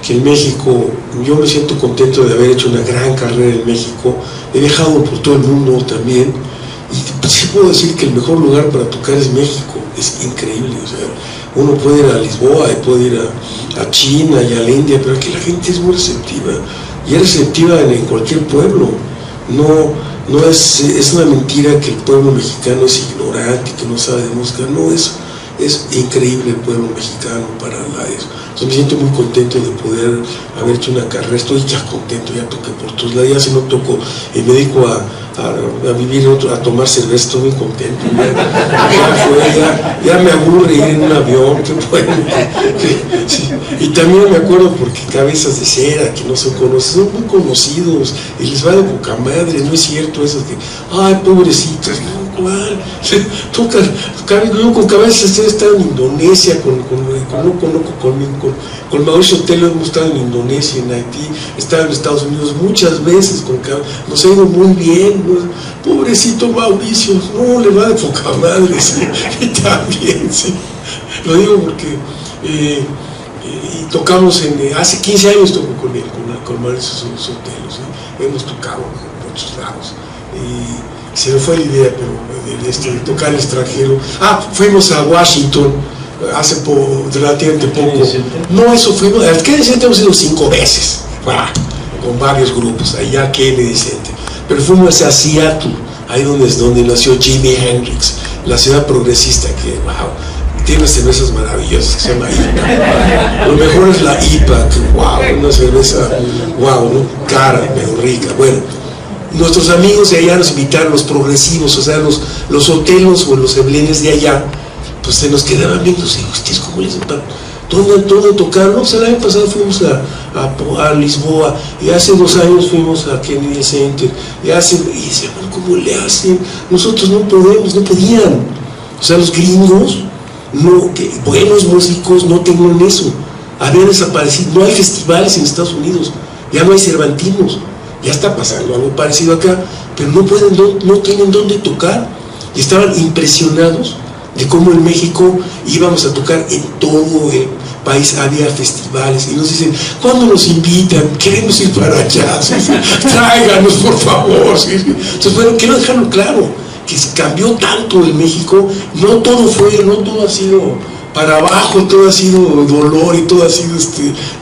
que en México, yo me siento contento de haber hecho una gran carrera en México, he viajado por todo el mundo también, y sí puedo decir que el mejor lugar para tocar es México, es increíble. O sea, uno puede ir a Lisboa, y puede ir a China y a la India, pero aquí la gente es muy receptiva, y es receptiva en cualquier pueblo. No es una mentira que el pueblo mexicano es ignorante, que no sabe de música. No, es increíble el pueblo mexicano para eso. Entonces me siento muy contento de poder haber hecho una carrera. Estoy ya contento, ya toqué por todos lados, ya si no toco y me dedico a vivir a tomar cerveza, estoy muy contento. Ya me aburre ir en un avión, qué bueno. Sí. Y también me acuerdo porque Cabezas de Cera, que no se conocen, son muy conocidos y les va de poca madre. No es cierto eso que, ay, pobrecitos, no, Yo con Cabezas he estado en Indonesia, con Mauricio Telo hemos estado en Indonesia, en Haití, he estado en Estados Unidos muchas veces, nos ha ido muy bien, ¿no? Pobrecito Mauricio, no, le va de poca madre, sí, y también, sí, lo digo porque y tocamos hace 15 años tocó con él, con Mauricio Sotelo, ¿sí? Hemos tocado en muchos lados, y se me fue la idea, pero de tocar en el extranjero. Fuimos a Washington hace relativamente poco. No, eso fuimos, al Kennedy Center hemos ido 5 veces, con varios grupos, allá Kennedy Center, pero fuimos a Seattle, ahí donde nació Jimi Hendrix, la ciudad progresista que, tiene cervezas maravillosas que se llama IPA. Lo mejor es la IPA, que una cerveza, ¿no? Cara, pero rica. Bueno, nuestros amigos de allá nos invitaron, los progresivos, o sea, los hotelos o los eblenes de allá, pues se nos quedaban viendo, ustedes cómo les van, ¿dónde tocaron? No, el año pasado fuimos a Lisboa, y hace 2 años fuimos a Kennedy Center, y decían, ¿cómo le hacen? Nosotros no podían, o sea, los gringos, buenos músicos no tenían eso, habían desaparecido, no hay festivales en Estados Unidos, ya no hay Cervantinos, ya está pasando algo parecido acá, pero no tienen dónde tocar, y estaban impresionados de cómo en México íbamos a tocar en todo el país, había festivales, y nos dicen, ¿cuándo nos invitan? Queremos ir para allá, ¿sí? Tráiganos por favor, ¿sí? Entonces, bueno, quiero dejarlo claro, que cambió tanto en México, no todo ha sido para abajo, todo ha sido dolor y todo ha sido,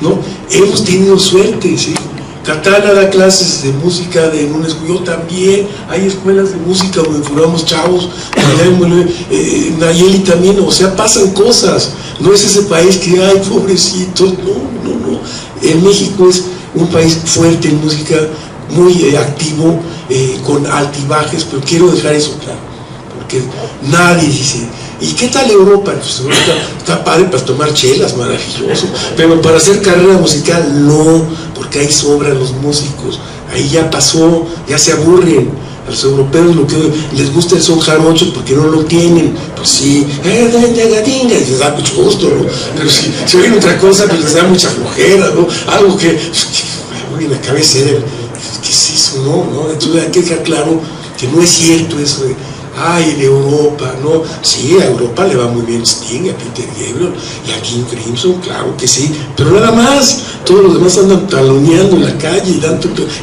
¿no? Hemos tenido suerte, ¿sí? Katana da clases de música yo también, hay escuelas de música donde formamos chavos, Nayeli también, o sea, pasan cosas, no es ese país que, ay, pobrecitos, no, en México es un país fuerte en música, muy activo, con altibajes, pero quiero dejar eso claro, porque nadie dice, ¿y qué tal Europa? Pues está padre para tomar chelas, maravilloso, pero para hacer carrera musical no, porque ahí sobran los músicos, ahí ya pasó, ya se aburren. A los europeos lo que les gusta el son jarocho porque no lo tienen, pues sí, les da mucho gusto, ¿no? Pero si oyen otra cosa, pues les da mucha flojera, ¿no? Algo que en la cabeza era, ¿qué es eso? No, entonces hay que dejar claro que no es cierto eso de, en Europa, ¿no? Sí, a Europa le va muy bien Sting, a Peter Gabriel y a King Crimson, claro que sí, pero nada más, todos los demás andan taloneando en la calle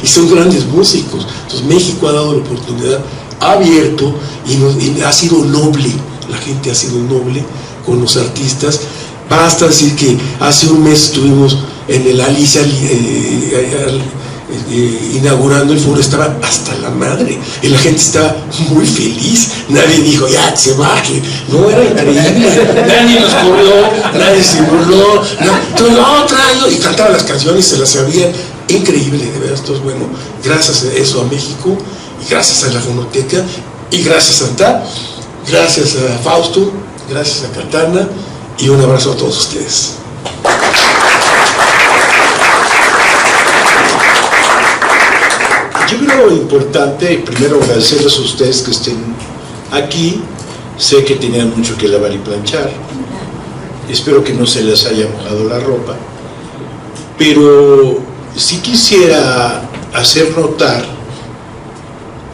y son grandes músicos. Entonces México ha dado la oportunidad, ha abierto y ha sido noble, la gente ha sido noble con los artistas. Basta decir que hace un mes estuvimos en el Alicia inaugurando el foro, estaba hasta la madre y la gente estaba muy feliz, nadie dijo ya se baje, no, era increíble, nadie nos corrió, nadie se burló, y cantaban las canciones, se las sabían, increíble, de verdad. Entonces, bueno, gracias a eso a México, y gracias a la Fonoteca, y gracias a Santa, gracias a Fausto, gracias a Katana, y un abrazo a todos ustedes. Yo creo importante, primero agradecerles a ustedes que estén aquí. Sé que tenían mucho que lavar y planchar. Espero que no se les haya mojado la ropa. Pero sí quisiera hacer notar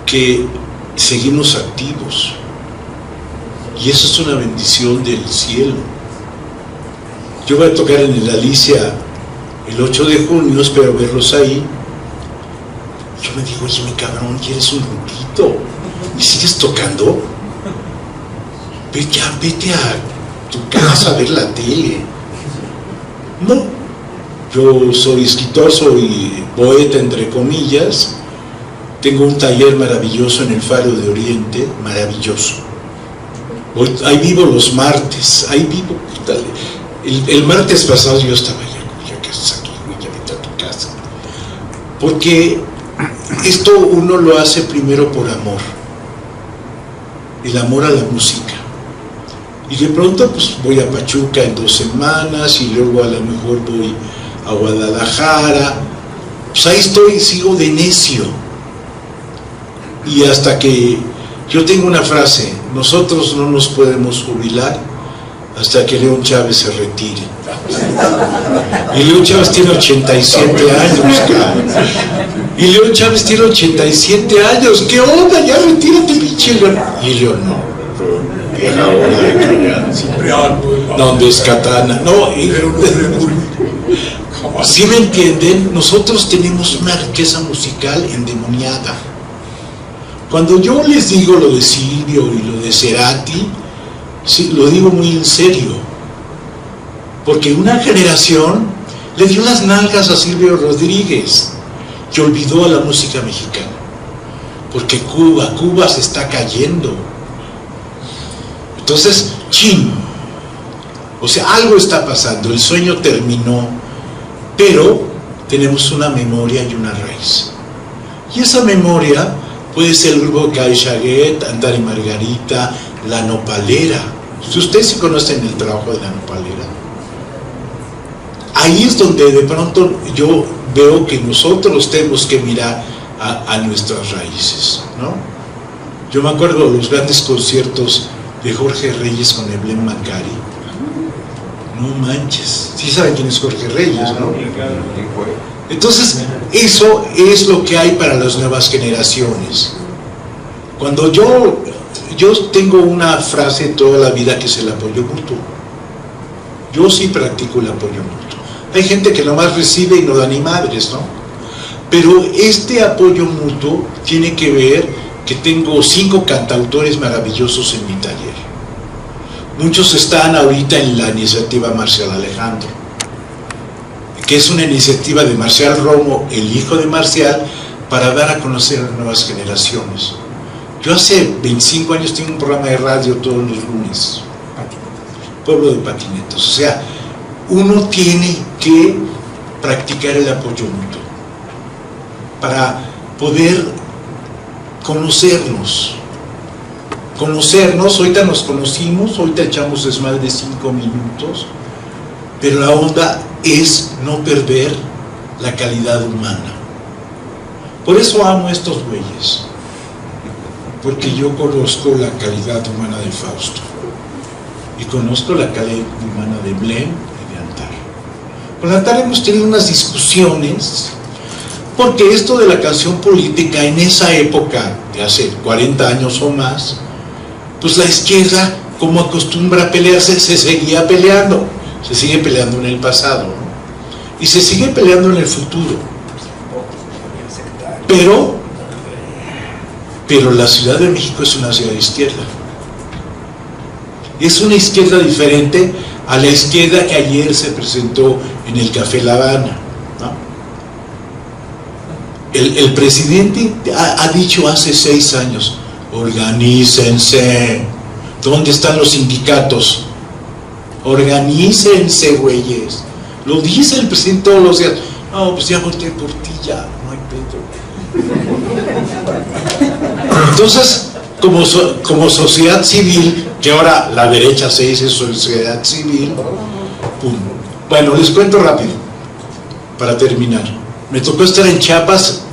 que seguimos activos. Y eso es una bendición del cielo. Yo voy a tocar en el Alicia el 8 de junio, espero verlos ahí. Yo me digo, oye, mi cabrón, ¿quieres un rutito? ¿Y sigues tocando? Vete a tu casa a ver la tele. No, yo soy escritor, soy poeta, entre comillas. Tengo un taller maravilloso en el Faro de Oriente, maravilloso. Ahí vivo los martes, ahí vivo. El martes pasado yo estaba ya que estás aquí, ya vete a tu casa. Porque esto uno lo hace primero por amor, el amor a la música, y de pronto pues voy a Pachuca en 2 semanas y luego a lo mejor voy a Guadalajara, pues ahí estoy, sigo de necio, y hasta que Yo tengo una frase: nosotros no nos podemos jubilar hasta que León Chávez se retire. Y León Chávez tiene 87 años, cabrón. Y León Chávez tiene 87 años. ¿Qué onda? Ya retírate, pinche León. Y León, no. Vieja hora de callar. Cipriano. ¿Dónde es Katana? No, ¿sí me entienden? Nosotros tenemos una riqueza musical endemoniada. Cuando yo les digo lo de Silvio y lo de Cerati, sí, lo digo muy en serio, porque una generación le dio las nalgas a Silvio Rodríguez y olvidó a la música mexicana, porque Cuba se está cayendo. Entonces, o sea, algo está pasando, el sueño terminó, pero tenemos una memoria y una raíz, y esa memoria puede ser el grupo Kai Shaguet, Andar y Margarita, La Nopalera. Si ustedes sí conocen el trabajo de La Nopalera, ahí es donde de pronto yo veo que nosotros tenemos que mirar a nuestras raíces, ¿no? Yo me acuerdo de los grandes conciertos de Jorge Reyes con Eblem Macari. No manches, sí saben quién es Jorge Reyes, ¿no? Entonces, eso es lo que hay para las nuevas generaciones. Cuando yo tengo una frase toda la vida que es el apoyo mutuo. Yo sí practico el apoyo mutuo. Hay gente que nomás recibe y no da ni madres, ¿no? Pero este apoyo mutuo tiene que ver que tengo 5 cantautores maravillosos en mi taller. Muchos están ahorita en la iniciativa Marcial Alejandro, que es una iniciativa de Marcial Romo, el hijo de Marcial, para dar a conocer a las nuevas generaciones. Yo hace 25 años tengo un programa de radio todos los lunes, Pueblo de Patinetos. O sea, uno tiene que practicar el apoyo mutuo para poder conocernos. Ahorita nos conocimos, ahorita echamos desmadre de 5 minutos, pero la onda es no perder la calidad humana. Por eso amo a estos güeyes, porque yo conozco la calidad humana de Fausto y conozco la calidad humana de Blem y de Antar. Con Antar hemos tenido unas discusiones, porque esto de la canción política en esa época, de hace 40 años o más, pues la izquierda, como acostumbra a pelearse, se seguía peleando. Se sigue peleando en el pasado, ¿no? Y se sigue peleando en el futuro. Pero la Ciudad de México es una ciudad de izquierda. Es una izquierda diferente a la izquierda que ayer se presentó en el Café La Habana, ¿no? El presidente ha dicho hace 6 años, organícense. ¿Dónde están los sindicatos? Organícense, güeyes. Lo dice el presidente todos los días. No, pues ya voté por ti, ya, no hay pedo. Entonces, como sociedad civil, que ahora la derecha se dice sociedad civil, pum. Bueno, les cuento rápido, para terminar. Me tocó estar en Chiapas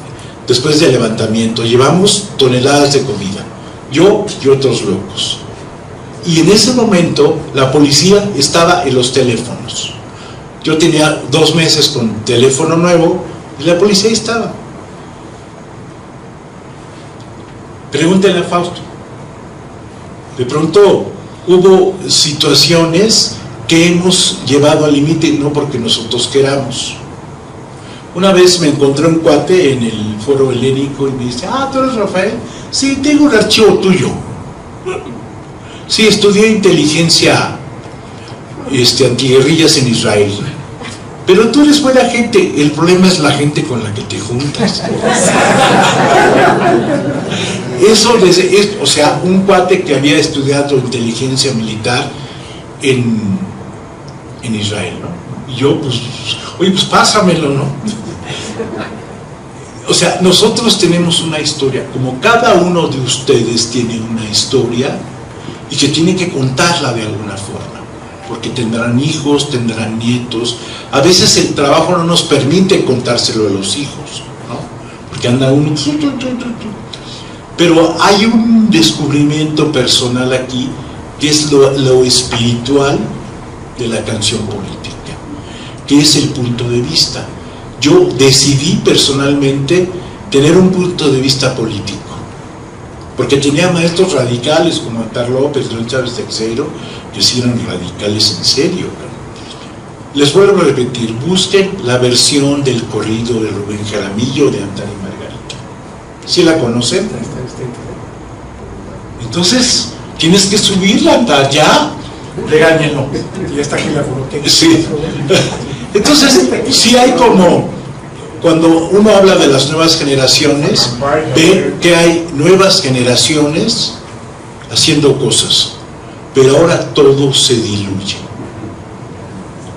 después del levantamiento. Llevamos toneladas de comida, yo y otros locos. Y en ese momento la policía estaba en los teléfonos. Yo tenía 2 meses con teléfono nuevo y la policía estaba. Pregúntenle a Fausto. De pronto hubo situaciones que hemos llevado al límite, no porque nosotros queramos. Una vez me encontré un cuate en el foro helénico y me dice, ¿tú eres Rafael? Sí, tengo un archivo tuyo. Sí, estudié inteligencia antiguerrillas en Israel. Pero tú eres buena gente, el problema es la gente con la que te juntas. Eso, o sea, un cuate que había estudiado inteligencia militar en Israel, ¿no? Y yo, pues, oye, pues pásamelo, ¿no? O sea, nosotros tenemos una historia, como cada uno de ustedes tiene una historia y que tiene que contarla de alguna forma, porque tendrán hijos, tendrán nietos. A veces el trabajo no nos permite contárselo a los hijos, ¿no? Porque anda uno... Pero hay un descubrimiento personal aquí, que es lo espiritual de la canción política, que es el punto de vista. Yo decidí personalmente tener un punto de vista político, porque tenía maestros radicales como Antar López, León Chávez III, que sí eran radicales en serio. Les vuelvo a repetir, busquen la versión del corrido de Rubén Jaramillo de Antar y Margarita. ¿Sí la conocen? Entonces, tienes que subirla, Antar, ya. Regáñenlo, ya está aquí la foto. Sí. Entonces, sí hay como, cuando uno habla de las nuevas generaciones, ve que hay nuevas generaciones haciendo cosas, pero ahora todo se diluye.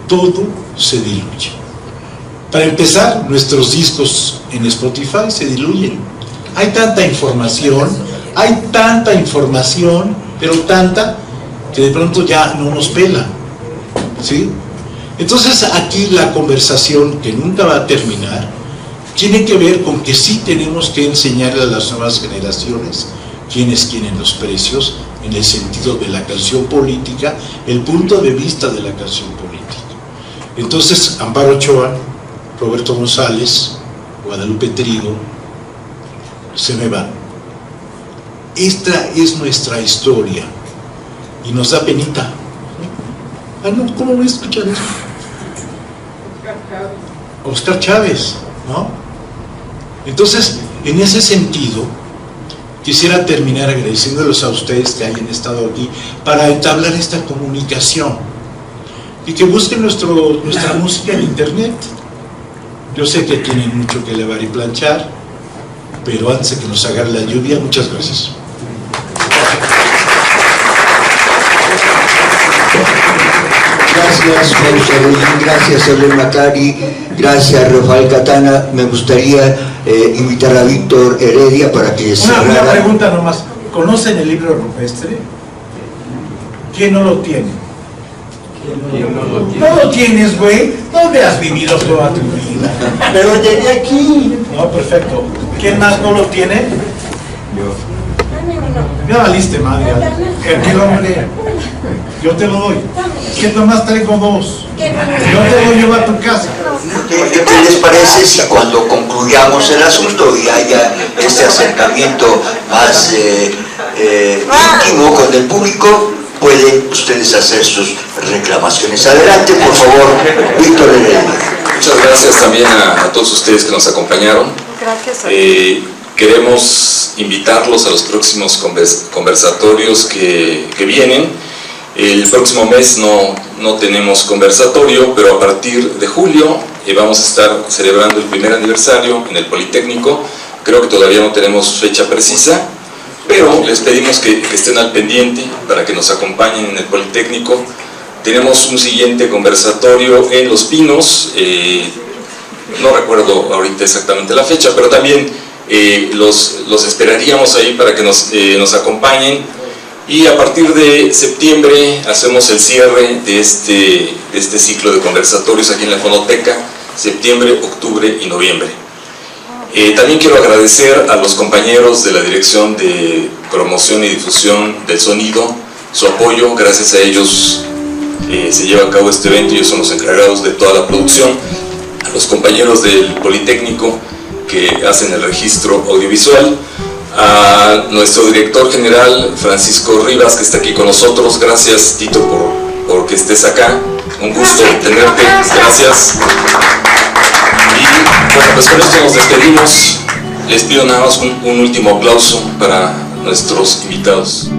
Todo se diluye. Para empezar, nuestros discos en Spotify se diluyen. Hay tanta información, pero tanta que de pronto ya no nos pela, ¿sí? Entonces aquí la conversación, que nunca va a terminar, tiene que ver con que sí tenemos que enseñarle a las nuevas generaciones quiénes quieren los precios, en el sentido de la canción política, el punto de vista de la canción política. Entonces, Amparo Ochoa, Roberto González, Guadalupe Trigo, se me van. Esta es nuestra historia y nos da penita. Ah, no, ¿cómo voy a escuchar eso? Oscar Chávez, ¿no? Entonces, en ese sentido, quisiera terminar agradeciéndolos a ustedes que hayan estado aquí para entablar esta comunicación y que busquen nuestra música en internet. Yo sé que tienen mucho que lavar y planchar, pero antes de que nos agarre la lluvia, muchas gracias. Gracias, Fausto Regín, gracias, Eloy Macari, gracias, Rafael Catana. Me gustaría invitar a Víctor Heredia para que cerrara. Una pregunta nomás. ¿Conocen el libro rupestre? ¿Quién no lo tiene? No lo tienes, güey. ¿Dónde has vivido toda tu vida? Pero llegué aquí. No, perfecto. ¿Quién más no lo tiene? Ya valiste madre. ¿Qué hombre? Yo te lo doy. ¿Qué nomás traigo dos? Yo te lo llevo a tu casa. ¿Qué les parece si cuando concluyamos el asunto y haya este acercamiento más íntimo con el público, pueden ustedes hacer sus reclamaciones? Adelante, por favor, Víctor Heredia. Muchas gracias también a todos ustedes que nos acompañaron. Gracias. Queremos invitarlos a los próximos conversatorios que vienen. El próximo mes no tenemos conversatorio, pero a partir de julio vamos a estar celebrando el primer aniversario en el Politécnico. Creo que todavía no tenemos fecha precisa, pero les pedimos que estén al pendiente para que nos acompañen en el Politécnico. Tenemos un siguiente conversatorio en Los Pinos, no recuerdo ahorita exactamente la fecha, pero también los esperaríamos ahí para que nos acompañen. Y a partir de septiembre hacemos el cierre de este ciclo de conversatorios aquí en la Fonoteca, septiembre, octubre y noviembre. También quiero agradecer a los compañeros de la Dirección de Promoción y Difusión del Sonido, su apoyo. Gracias a ellos se lleva a cabo este evento y ellos son los encargados de toda la producción. A los compañeros del Politécnico que hacen el registro audiovisual, a nuestro director general Francisco Rivas, que está aquí con nosotros. Gracias, Tito, por que estés acá. Un gusto tenerte. Gracias. Y bueno, pues con esto nos despedimos. Les pido nada más un último aplauso para nuestros invitados.